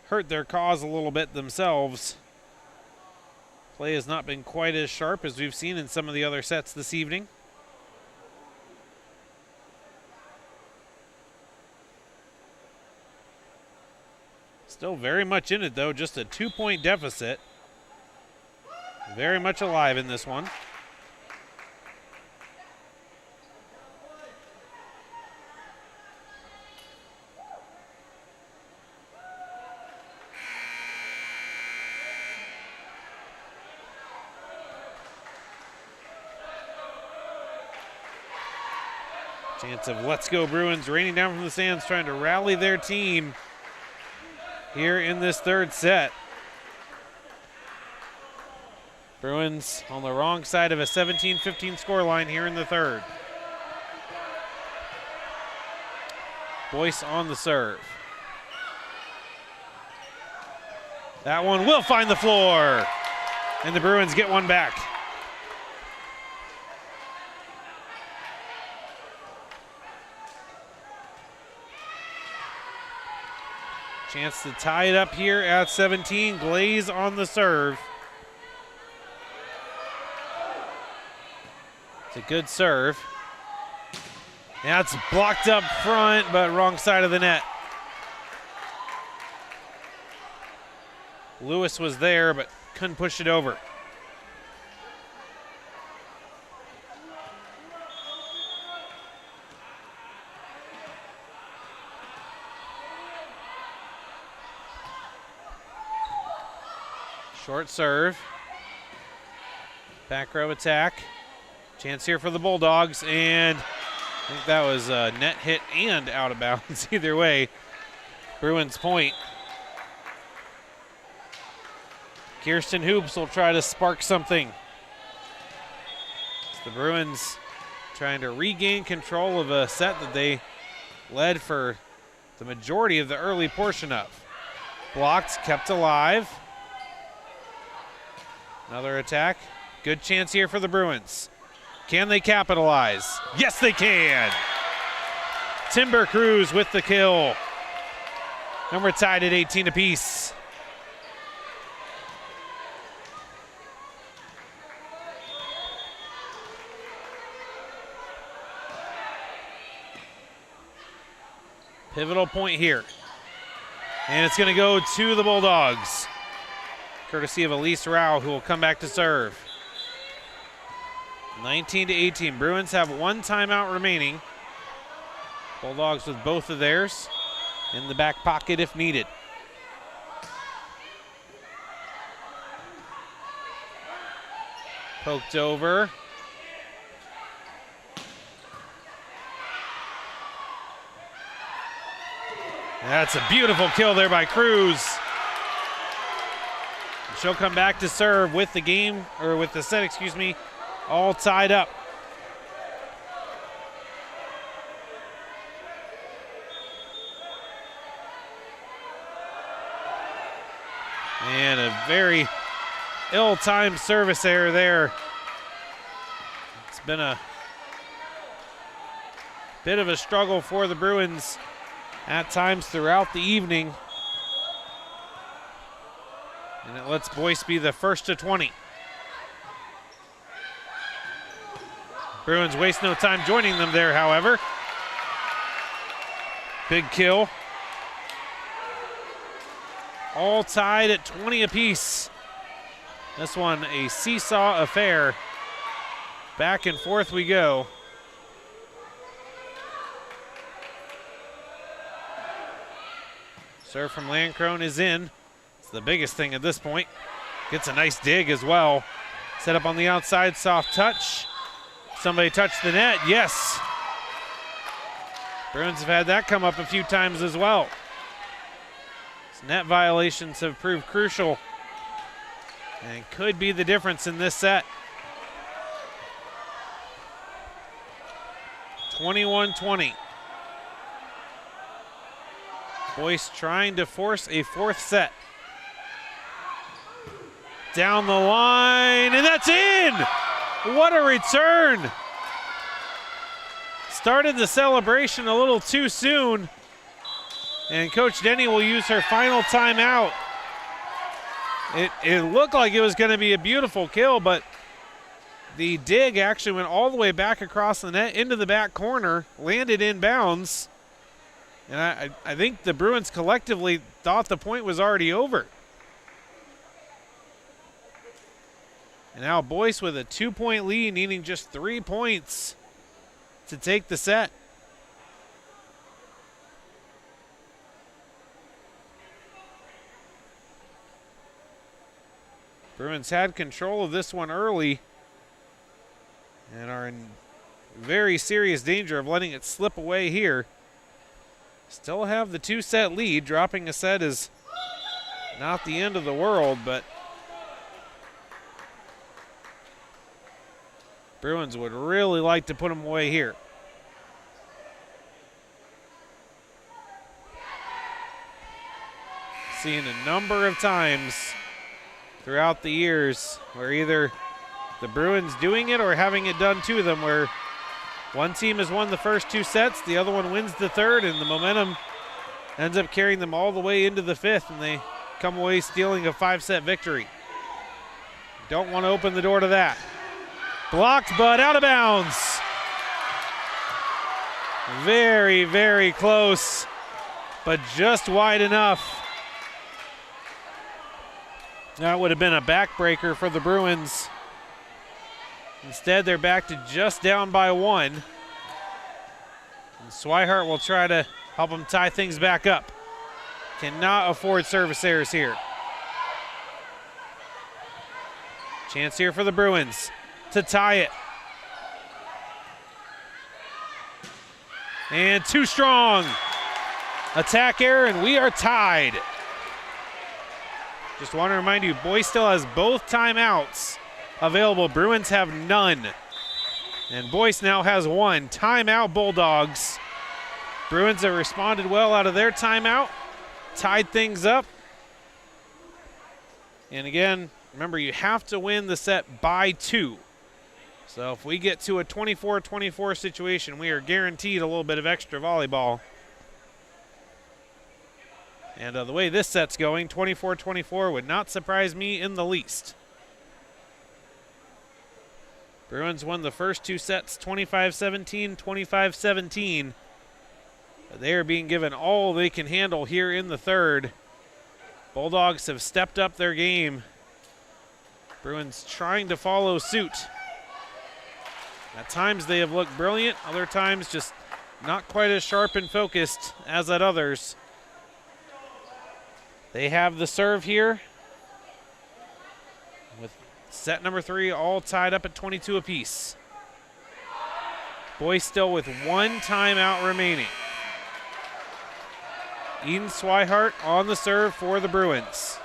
hurt their cause a little bit themselves. Play has not been quite as sharp as we've seen in some of the other sets this evening. Still very much in it though, just a 2-point deficit. Very much alive in this one. Chance of Let's Go Bruins raining down from the stands, trying to rally their team here in this third set. Bruins on the wrong side of a 17-15 scoreline here in the third. Boyce on the serve. That one will find the floor, and the Bruins get one back. Chance to tie it up here at 17. Glaze on the serve. It's a good serve. Now it's blocked up front, but wrong side of the net. Lewis was there, but couldn't push it over. Short serve. Back row attack. Chance here for the Bulldogs, and I think that was a net hit and out of bounds. Either way, Bruins point. Kirsten Hoops will try to spark something. It's the Bruins trying to regain control of a set that they led for the majority of the early portion of. Blocked, kept alive. Another attack. Good chance here for the Bruins. Can they capitalize? Yes, they can. Timber Cruz with the kill. And we're tied at 18 apiece. Pivotal point here. And it's going to go to the Bulldogs, courtesy of Elise Rao, who will come back to serve. 19-18. Bruins have one timeout remaining. Bulldogs with both of theirs in the back pocket if needed. Poked over. That's a beautiful kill there by Cruz. She'll come back to serve with the game, or with the set, excuse me, all tied up. And a very ill-timed service error there. It's been a bit of a struggle for the Bruins at times throughout the evening. And it lets Boyce be the first to 20. Bruins waste no time joining them there, however. Big kill. All tied at 20 apiece. This one a seesaw affair. Back and forth we go. Serve from Landcrone is in. It's the biggest thing at this point. Gets a nice dig as well. Set up on the outside, soft touch. Somebody touched the net, yes. Bruins have had that come up a few times as well. Net violations have proved crucial and could be the difference in this set. 21-20. Boyce trying to force a fourth set. Down the line, and that's in! What a return! Started the celebration a little too soon, and Coach Denny will use her final timeout. It looked like it was going to be a beautiful kill, but the dig actually went all the way back across the net into the back corner, landed inbounds. And I think the Bruins collectively thought the point was already over. And now Boyce with a 2-point lead, needing just 3 points to take the set. Bruins had control of this one early and are in very serious danger of letting it slip away here. Still have the 2-set lead. Dropping a set is not the end of the world, but Bruins would really like to put them away here. Seen a number of times throughout the years where either the Bruins doing it or having it done to them, where one team has won the first 2 sets, the other one wins the third, and the momentum ends up carrying them all the way into the fifth, and they come away stealing a 5-set victory. Don't want to open the door to that. Blocked, but out of bounds. Very, very close, but just wide enough. That would have been a backbreaker for the Bruins. Instead, they're back to just down by 1. And Swihart will try to help them tie things back up. Cannot afford service errors here. Chance here for the Bruins to tie it. And too strong. Attack error, and we are tied. Just want to remind you, Boyce still has both timeouts available. Bruins have none. And Boyce now has 1. Timeout, Bulldogs. Bruins have responded well out of their timeout. Tied things up. And again, remember, you have to win the set by 2. So if we get to a 24-24 situation, we are guaranteed a little bit of extra volleyball. And the way this set's going, 24-24 would not surprise me in the least. Bruins won the first 2 sets 25-17, 25-17. They are being given all they can handle here in the third. Bulldogs have stepped up their game. Bruins trying to follow suit. At times they have looked brilliant, other times just not quite as sharp and focused as at others. They have the serve here with set number 3 all tied up at 22 apiece. Boyce still with 1 timeout remaining. Eden Swihart on the serve for the Bruins.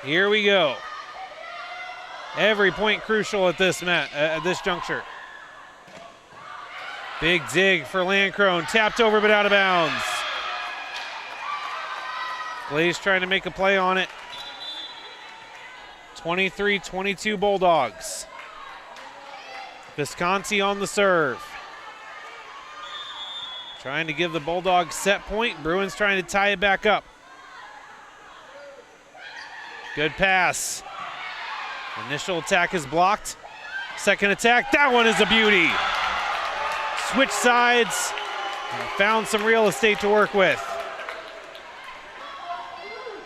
Here we go. Every point crucial at this juncture. Big dig for Landcrone, tapped over but out of bounds. Glaze trying to make a play on it. 23-22 Bulldogs. Visconti on the serve. Trying to give the Bulldogs set point. Bruins trying to tie it back up. Good pass. Initial attack is blocked. Second attack, that one is a beauty. Switch sides and found some real estate to work with.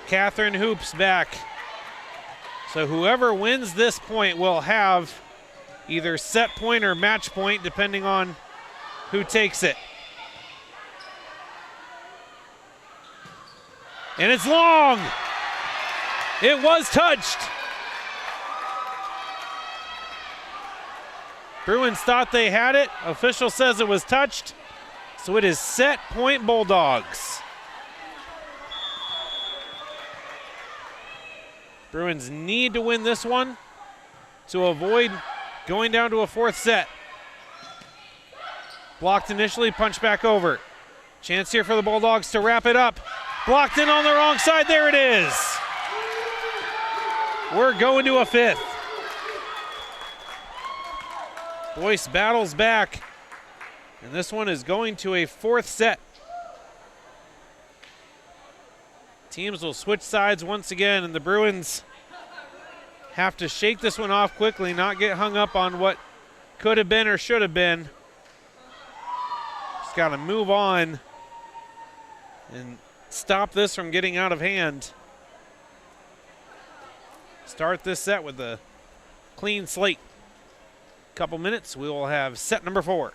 Catherine Hoops back. So whoever wins this point will have either set point or match point, depending on who takes it. And it's long. It was touched. Bruins thought they had it. Official says it was touched. So it is set point Bulldogs. Bruins need to win this one to avoid going down to a 4th set. Blocked initially, punched back over. Chance here for the Bulldogs to wrap it up. Blocked in on the wrong side, there it is. We're going to a 5th. Boyce battles back, and this one is going to a 4th set. Teams will switch sides once again, and the Bruins have to shake this one off quickly, not get hung up on what could have been or should have been. Just got to move on and stop this from getting out of hand. Start this set with a clean slate. Couple minutes, we will have set number 4.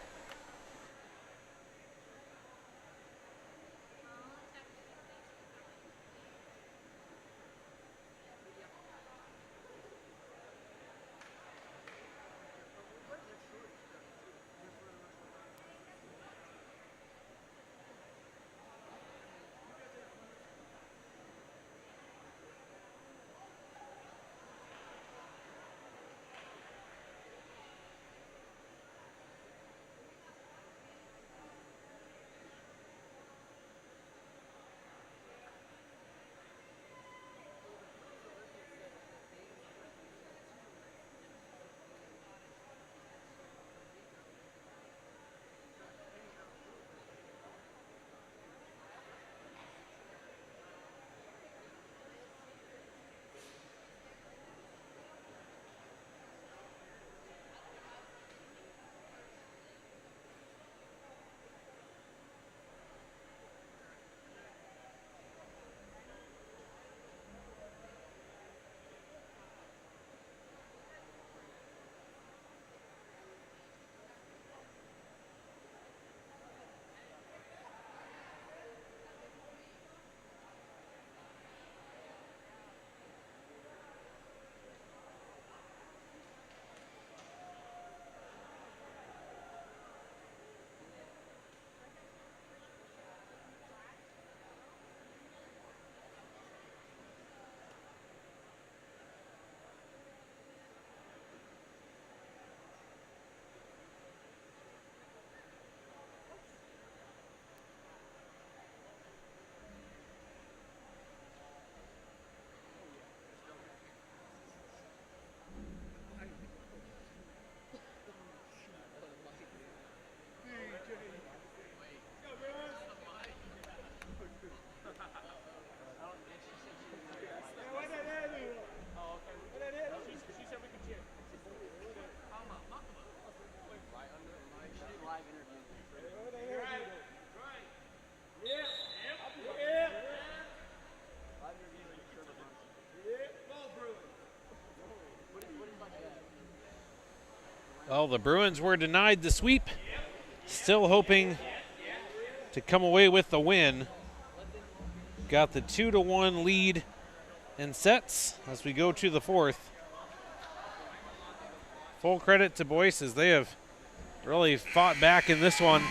Well, the Bruins were denied the sweep. Still hoping to come away with the win. Got the 2-1 lead in sets as we go to the fourth. Full credit to Boyce as they have really fought back in this one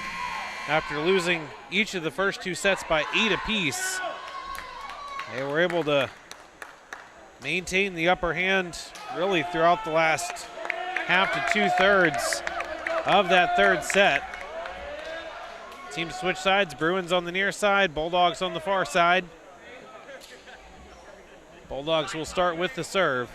after losing each of the first 2 sets by 8 apiece. They were able to maintain the upper hand really throughout the last half to 2/3 of that third set. Team switch sides, Bruins on the near side, Bulldogs on the far side. Bulldogs will start with the serve.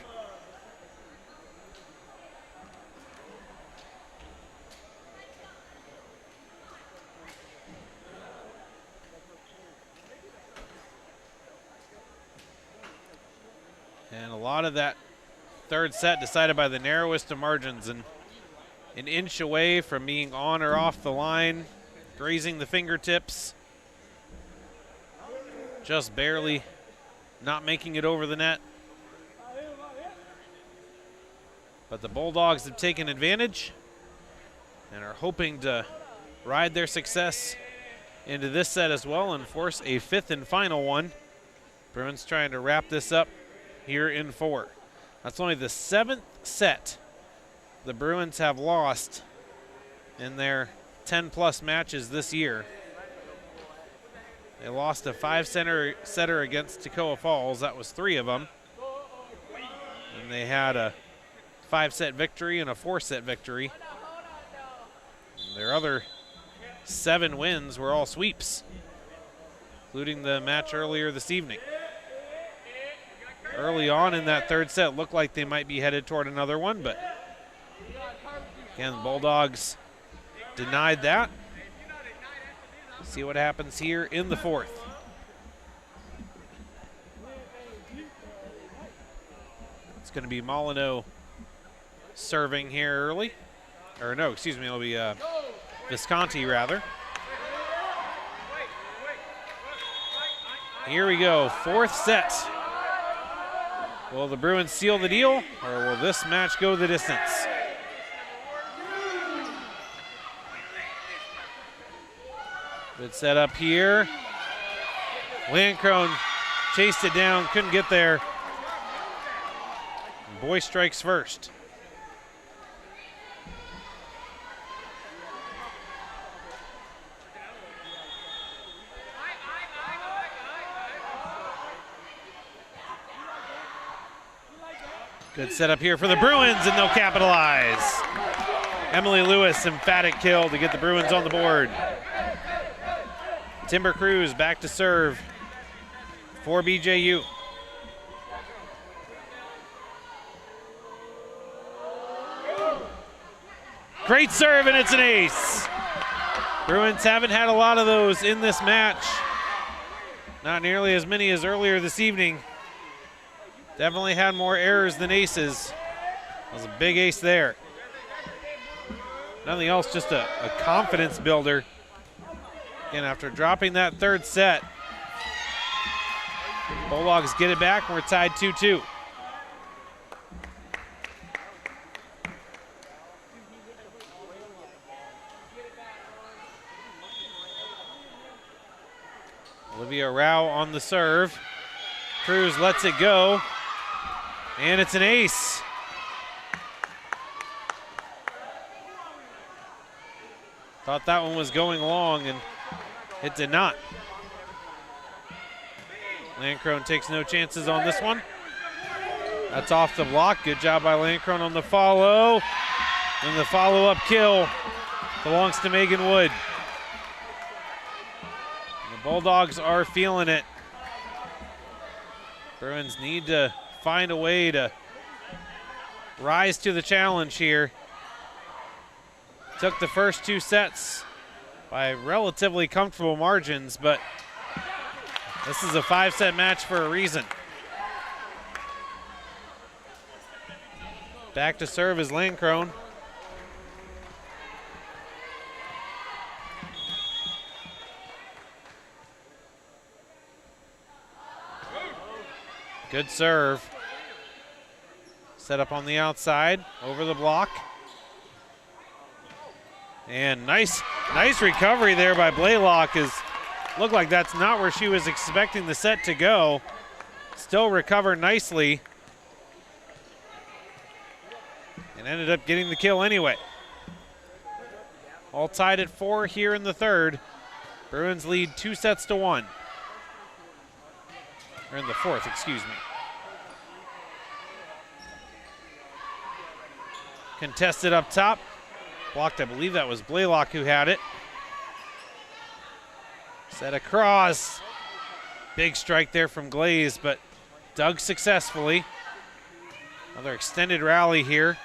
And a lot of that third set decided by the narrowest of margins, and an inch away from being on or off the line, grazing the fingertips, just barely not making it over the net. But the Bulldogs have taken advantage and are hoping to ride their success into this set as well and force a 5th and final one. Bruins trying to wrap this up here in 4. That's only the 7th set the Bruins have lost in their 10-plus matches this year. They lost a 5-setter against Toccoa Falls. That was 3 of them. And they had a 5-set victory and a 4-set victory. And their other 7 wins were all sweeps, including the match earlier this evening. Early on in that third set, looked like they might be headed toward another one, but again, the Bulldogs denied that. See what happens here in the fourth. It's going to be Molyneux serving here early. Or no, excuse me, it'll be Visconti rather. Here we go, fourth set. Will the Bruins seal the deal, or will this match go the distance? Good setup here. Landcrone chased it down, couldn't get there. And Boyce strikes first. Good setup here for the Bruins, and they'll capitalize. Emily Lewis, emphatic kill to get the Bruins on the board. Timber Cruz back to serve for BJU. Great serve, and it's an ace. Bruins haven't had a lot of those in this match. Not nearly as many as earlier this evening. Definitely had more errors than aces. That was a big ace there. Nothing else, just a confidence builder. Again, after dropping that third set, Bulldogs get it back, and we're tied 2-2. Olivia Rao on the serve. Cruz lets it go, and it's an ace. Thought that one was going long, and it did not. Landcrone takes no chances on this one. That's off the block. Good job by Landcrone on the follow. And the follow-up kill belongs to Megan Wood. And the Bulldogs are feeling it. Bruins need to find a way to rise to the challenge here. Took the first 2 sets by relatively comfortable margins, but this is a 5-set match for a reason. Back to serve is Landcrone. Good serve. Set up on the outside, over the block. And nice recovery there by Blaylock. Looked like that's not where she was expecting the set to go. Still recovered nicely. And ended up getting the kill anyway. All tied at 4 here in the third. Bruins lead 2-1. Or in the fourth, excuse me. Contested up top. Blocked, I believe that was Blaylock who had it. Set across. Big strike there from Glaze, but dug successfully. Another extended rally here.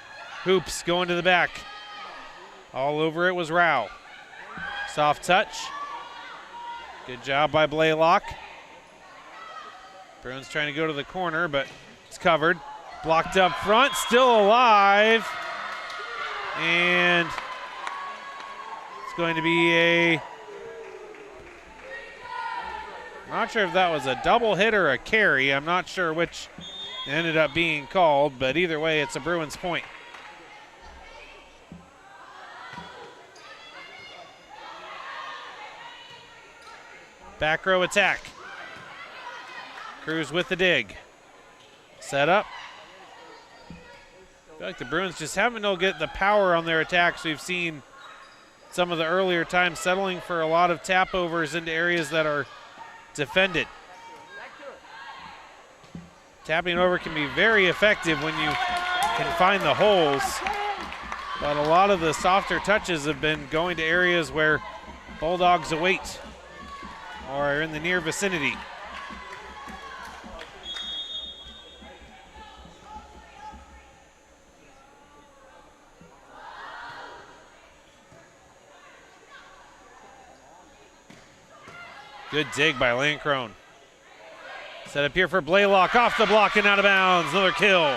Hoops going to the back. All over it was Rao. Soft touch. Good job by Blaylock. Bruins trying to go to the corner, but it's covered. Blocked up front, still alive. And it's going to be I'm not sure if that was a double hit or a carry. I'm not sure which ended up being called, but either way, it's a Bruins point. Back row attack. Cruz with the dig. Set up. I feel like the Bruins just haven't been able to get the power on their attacks. We've seen some of the earlier times settling for a lot of tap overs into areas that are defended. Tapping over can be very effective when you can find the holes, but a lot of the softer touches have been going to areas where Bulldogs await or are in the near vicinity. Good dig by Lancrone. Set up here for Blaylock, off the block and out of bounds. Another kill.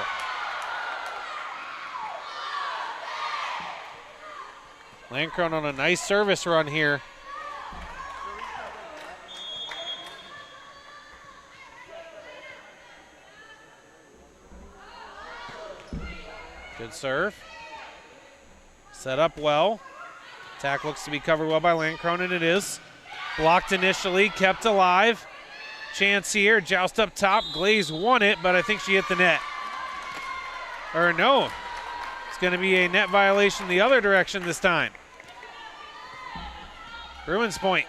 Lancrone on a nice service run here. Good serve. Set up well. Attack looks to be covered well by Lancrone, and it is. Blocked initially, kept alive. Chance here, joust up top. Glaze won it, but I think she hit the net. Or no, it's going to be a net violation the other direction this time. Bruins point.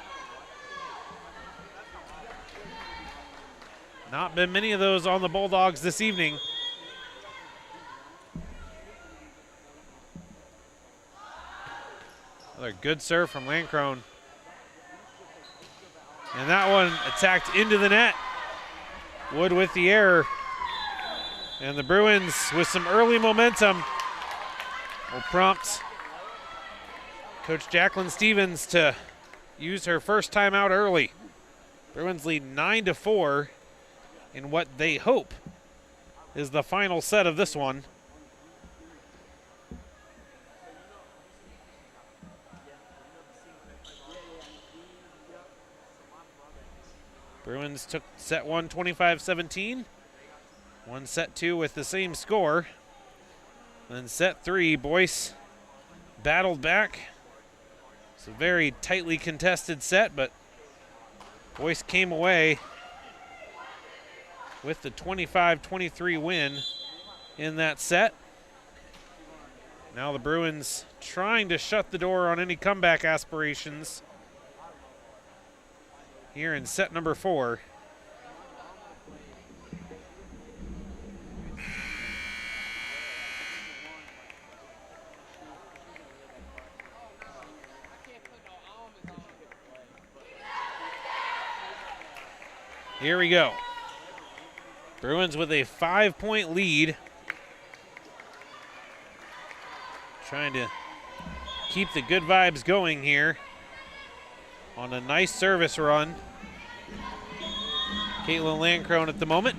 Not been many of those on the Bulldogs this evening. Another good serve from Lancrone. And that one attacked into the net. Wood with the error. And the Bruins with some early momentum will prompt Coach Jacqueline Stevens to use her first timeout early. Bruins lead 9-4 in what they hope is the final set of this one. Bruins took set 1 25-17. Won set 2 with the same score. Then set 3, Boyce battled back. It's a very tightly contested set, but Boyce came away with the 25-23 win in that set. Now the Bruins trying to shut the door on any comeback aspirations here in set number 4. Here we go. Bruins with a 5-point lead. Trying to keep the good vibes going here on a nice service run. Caitlin Lancrone at the moment.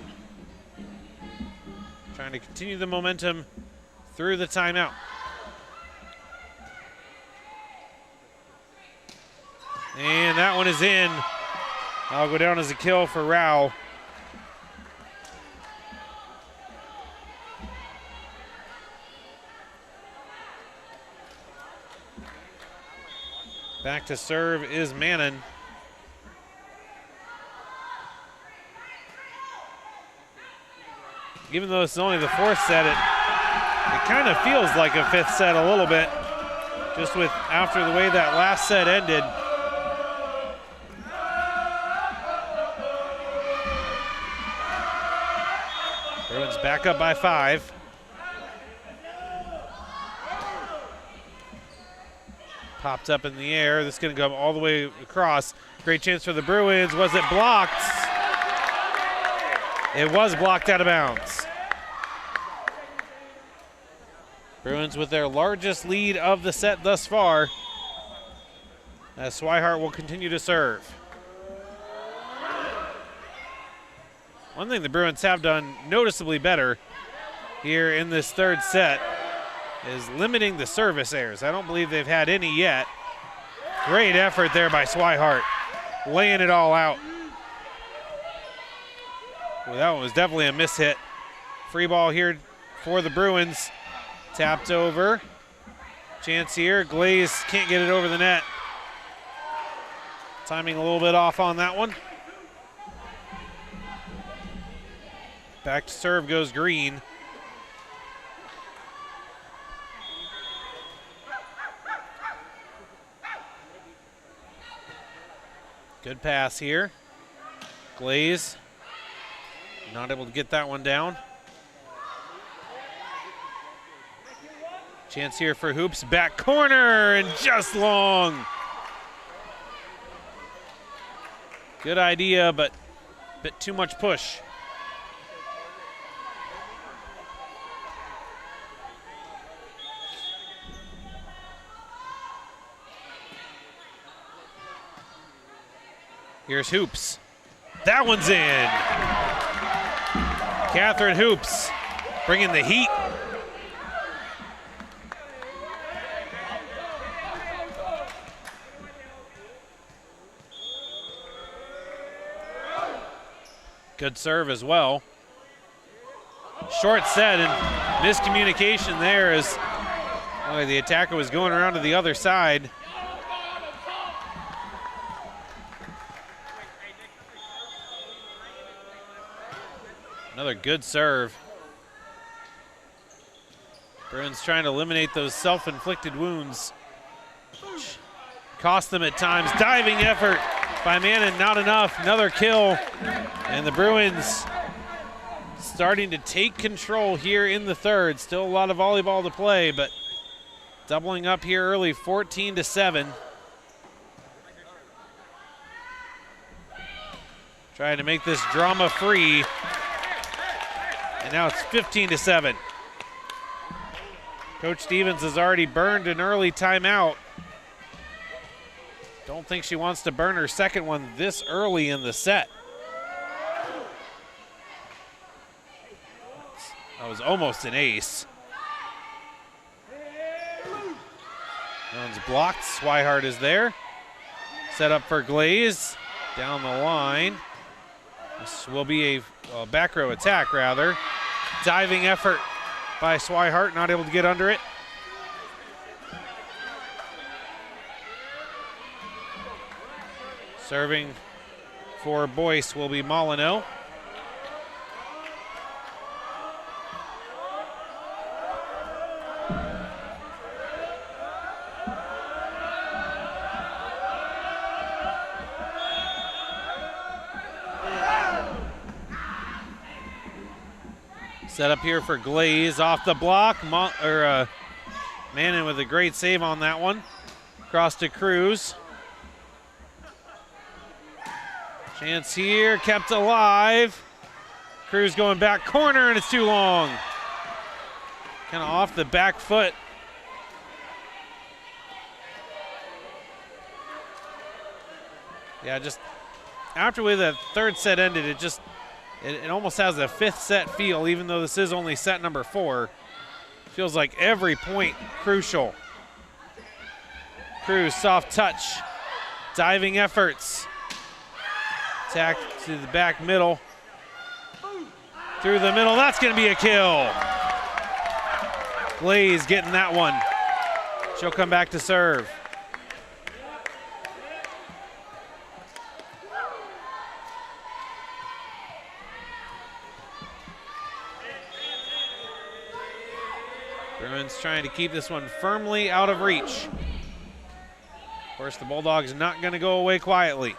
Trying to continue the momentum through the timeout. And that one is in. I'll go down as a kill for Rao. Back to serve is Mannon. Even though it's only the fourth set, it kind of feels like a fifth set a little bit, just with after the way that last set ended. Bruins back up by 5. Popped up in the air. This is going to go all the way across. Great chance for the Bruins. Was it blocked? It was blocked out of bounds. Bruins with their largest lead of the set thus far, as Swihart will continue to serve. One thing the Bruins have done noticeably better here in this third set is limiting the service errors. I don't believe they've had any yet. Great effort there by Swihart, laying it all out. Well, that one was definitely a miss hit. Free ball here for the Bruins. Tapped over. Chance here. Glaze can't get it over the net. Timing a little bit off on that one. Back to serve goes Green. Good pass here. Glaze not able to get that one down. Chance here for Hoops, back corner and just long. Good idea, but a bit too much push. Here's Hoops. That one's in. Catherine Hoops bringing the heat. Good serve as well. Short set and miscommunication there as the attacker was going around to the other side. Another good serve. Bruins trying to eliminate those self-inflicted wounds. Cost them at times. Diving effort by Mannon, not enough. Another kill. And the Bruins starting to take control here in the third. Still a lot of volleyball to play, but doubling up here early, 14-7. Trying to make this drama-free. And now it's 15-7. Coach Stevens has already burned an early timeout. Don't think she wants to burn her second one this early in the set. That was almost an ace. That one's blocked. Swihart is there. Set up for Glaze. Down the line. This will be a back row attack, rather. Diving effort by Swihart, not able to get under it. Serving for Boyce will be Molyneux. Set up here for Glaze off the block. Mannon with a great save on that one. Across to Cruz. Chance here, kept alive. Cruz going back corner, and it's too long. Kind of off the back foot. Yeah, just after the way the third set ended, it almost has a fifth set feel, even though this is only set number 4. Feels like every point crucial. Cruz, soft touch, diving efforts. Attack to the back middle. Through the middle, that's gonna be a kill. Glaze getting that one. She'll come back to serve. Bruins trying to keep this one firmly out of reach. Of course, the Bulldogs not going to go away quietly.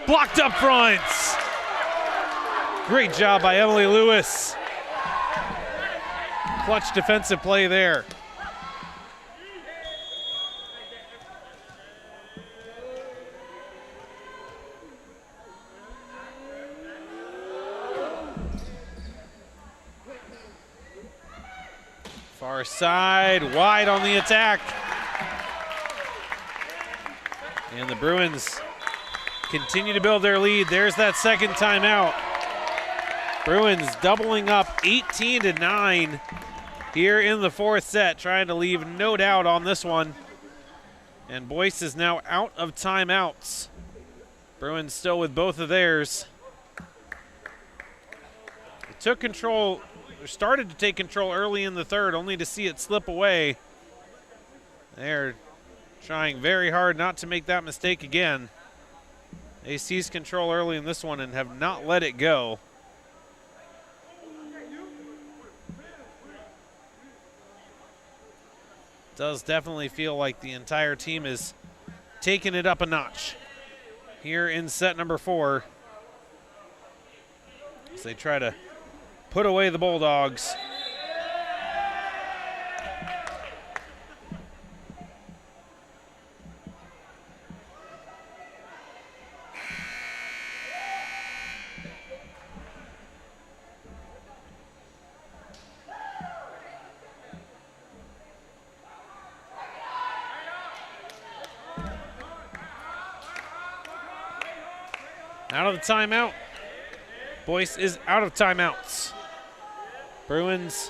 Blocked up front. Great job by Emily Lewis. Clutch defensive play there. Far side, wide on the attack. And the Bruins continue to build their lead. There's that second timeout. Bruins doubling up 18-9 here in the fourth set, trying to leave no doubt on this one. And Boyce is now out of timeouts. Bruins still with both of theirs. They took control, or started to take control early in the third, only to see it slip away. They're trying very hard not to make that mistake again. They seized control early in this one and have not let it go. Does definitely feel like the entire team is taking it up a notch here in set number 4 as they try to put away the Bulldogs. Out of the timeout. Boyce is out of timeouts. Bruins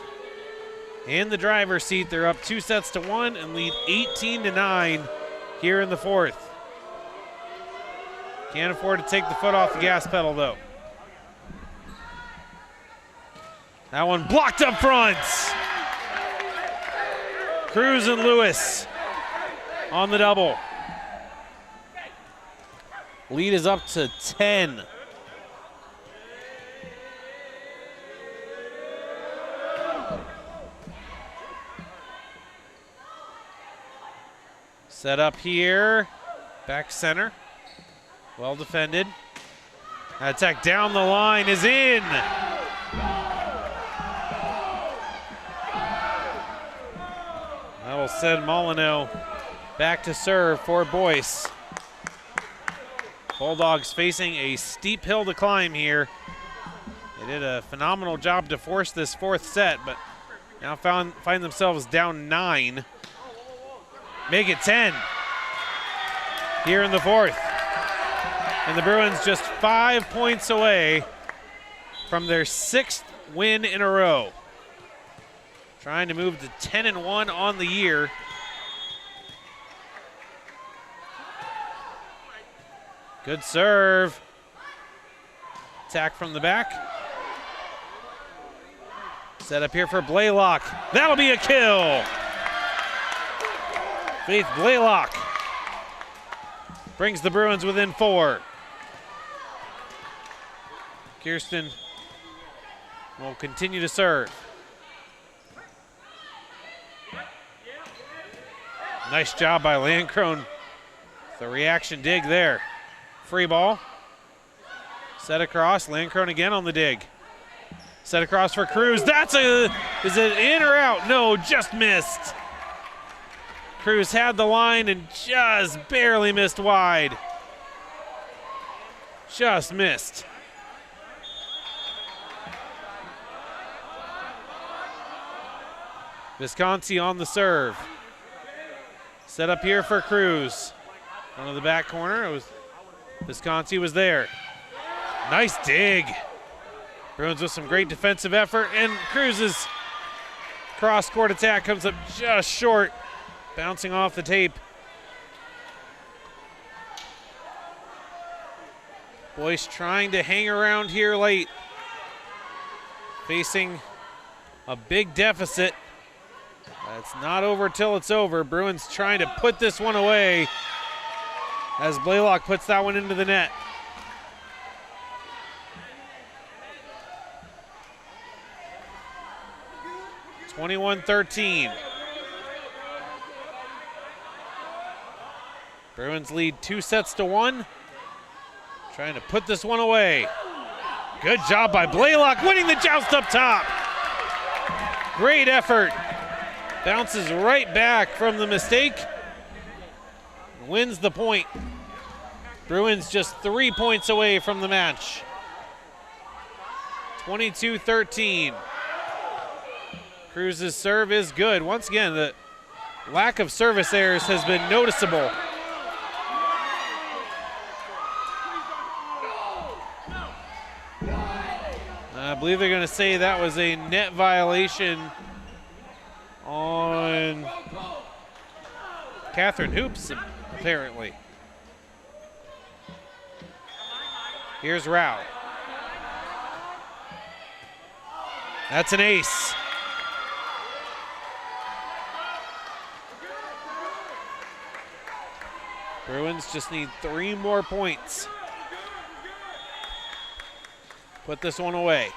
in the driver's seat. They're up 2-1 and lead 18-9 here in the fourth. Can't afford to take the foot off the gas pedal though. That one blocked up front. Cruz and Lewis on the double. Lead is up to 10. Set up here, back center, well defended. Attack down the line is in. That will send Molyneux back to serve for Boyce. Bulldogs facing a steep hill to climb here. They did a phenomenal job to force this fourth set, but now find themselves down 9. Make it 10 here in the fourth. And the Bruins just 5 points away from their 6th win in a row. Trying to move to 10-1 on the year. Good serve. Attack from the back. Set up here for Blaylock. That'll be a kill. Faith Blaylock brings the Bruins within 4. Kirsten will continue to serve. Nice job by Landcrone. The reaction dig there. Free ball. Set across. Landcrone again on the dig. Set across for Cruz. Is it in or out? No, just missed. Cruz had the line and just barely missed wide. Just missed. Visconti on the serve. Set up here for Cruz. One of the back corner. Visconti was there. Nice dig. Bruins with some great defensive effort, and Cruz's cross-court attack comes up just short, bouncing off the tape. Boyce trying to hang around here late, facing a big deficit. It's not over till it's over. Bruins trying to put this one away as Blaylock puts that one into the net. (21-13). Bruins lead 2-1. Trying to put this one away. Good job by Blaylock, winning the joust up top. Great effort. Bounces right back from the mistake. Wins the point. Bruins just 3 points away from the match. 22-13. Cruz's serve is good. Once again, the lack of service errors has been noticeable. I believe they're going to say that was a net violation on Catherine Hoops, apparently. Here's Rao. That's an ace. Bruins just need 3 more points. Put this one away.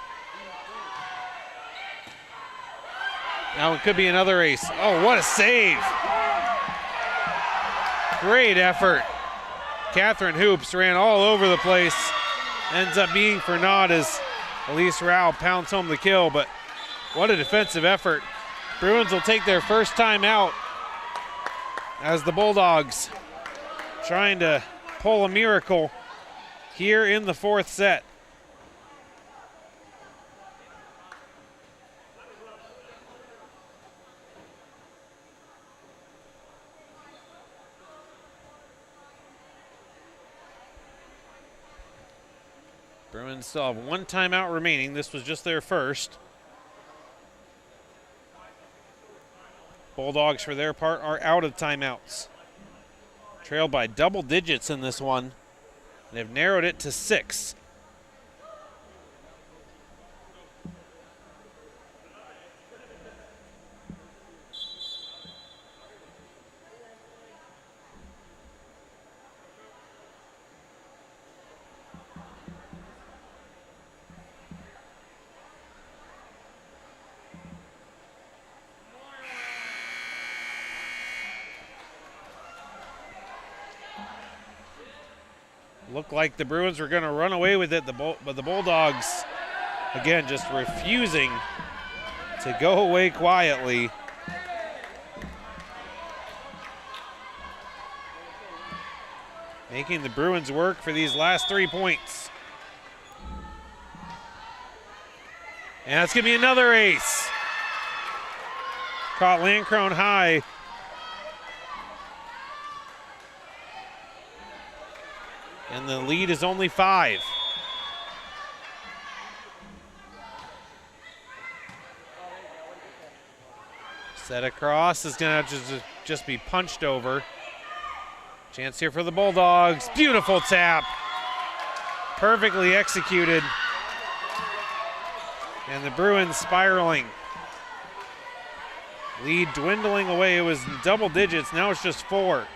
Now it could be another ace. Oh, what a save. Great effort. Catherine Hoops ran all over the place. Ends up being for naught as Elise Rao pounds home the kill, but what a defensive effort. Bruins will take their first time out as the Bulldogs trying to pull a miracle here in the 4th set. Bruins still have 1 timeout remaining. This was just their first. Bulldogs, for their part, are out of timeouts. Trailed by double digits in this one. They've narrowed it to 6. Looked like the Bruins were going to run away with it, but the Bulldogs, again, just refusing to go away quietly. Making the Bruins work for these last 3 points. And that's going to be another ace. Caught Lancrone high. And the lead is only 5. Set across is going to just be punched over. Chance here for the Bulldogs. Beautiful tap. Perfectly executed. And the Bruins spiraling. Lead dwindling away. It was in double digits. Now it's just 4.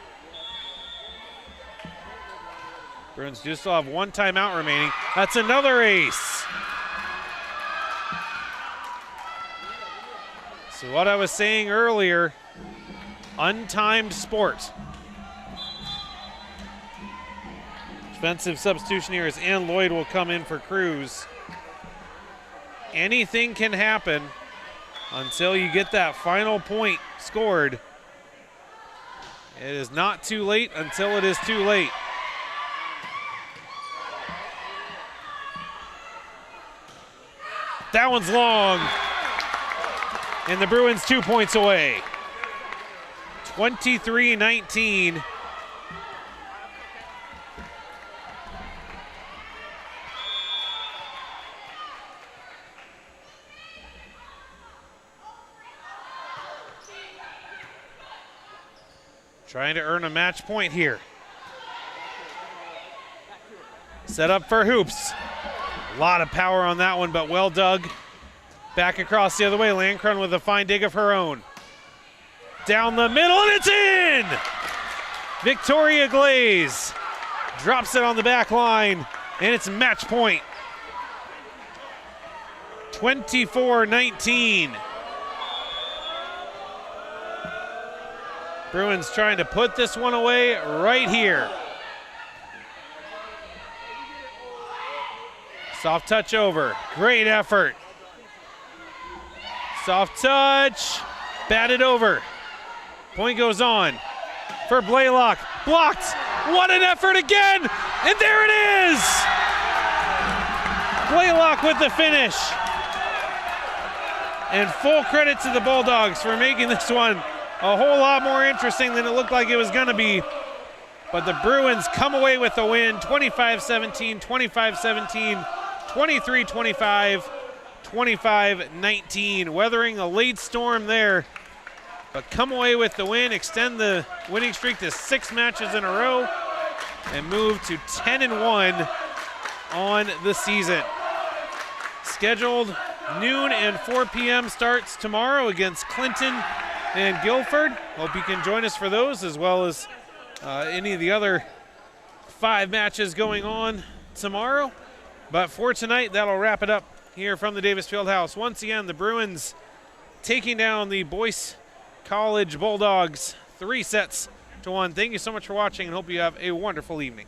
Bruins do still have 1 timeout remaining. That's another ace. So what I was saying earlier, untimed sport. Defensive substitution here as Ann Lloyd will come in for Cruz. Anything can happen until you get that final point scored. It is not too late until it is too late. That one's long. And the Bruins 2 points away. 23-19. Trying to earn a match point here. Set up for Hoops. A lot of power on that one, but well dug. Back across the other way. Lancrone with a fine dig of her own. Down the middle, and it's in! Victoria Glaze drops it on the back line, and it's match point. 24-19. Bruins trying to put this one away right here. Soft touch over. Great effort. Soft touch. Batted over. Point goes on for Blaylock. Blocked. What an effort again. And there it is. Blaylock with the finish. And full credit to the Bulldogs for making this one a whole lot more interesting than it looked like it was going to be. But the Bruins come away with the win, 25-17, 25-17, 23-25, 25-19. Weathering a late storm there, but come away with the win, extend the winning streak to 6 matches in a row, and move to 10-1 on the season. Scheduled noon and 4 p.m. starts tomorrow against Clinton and Guilford. Hope you can join us for those, as well as any of the other 5 matches going on tomorrow. But for tonight, that'll wrap it up here from the Davis Fieldhouse. Once again, the Bruins taking down the Boyce College Bulldogs 3-1. Thank you so much for watching, and hope you have a wonderful evening.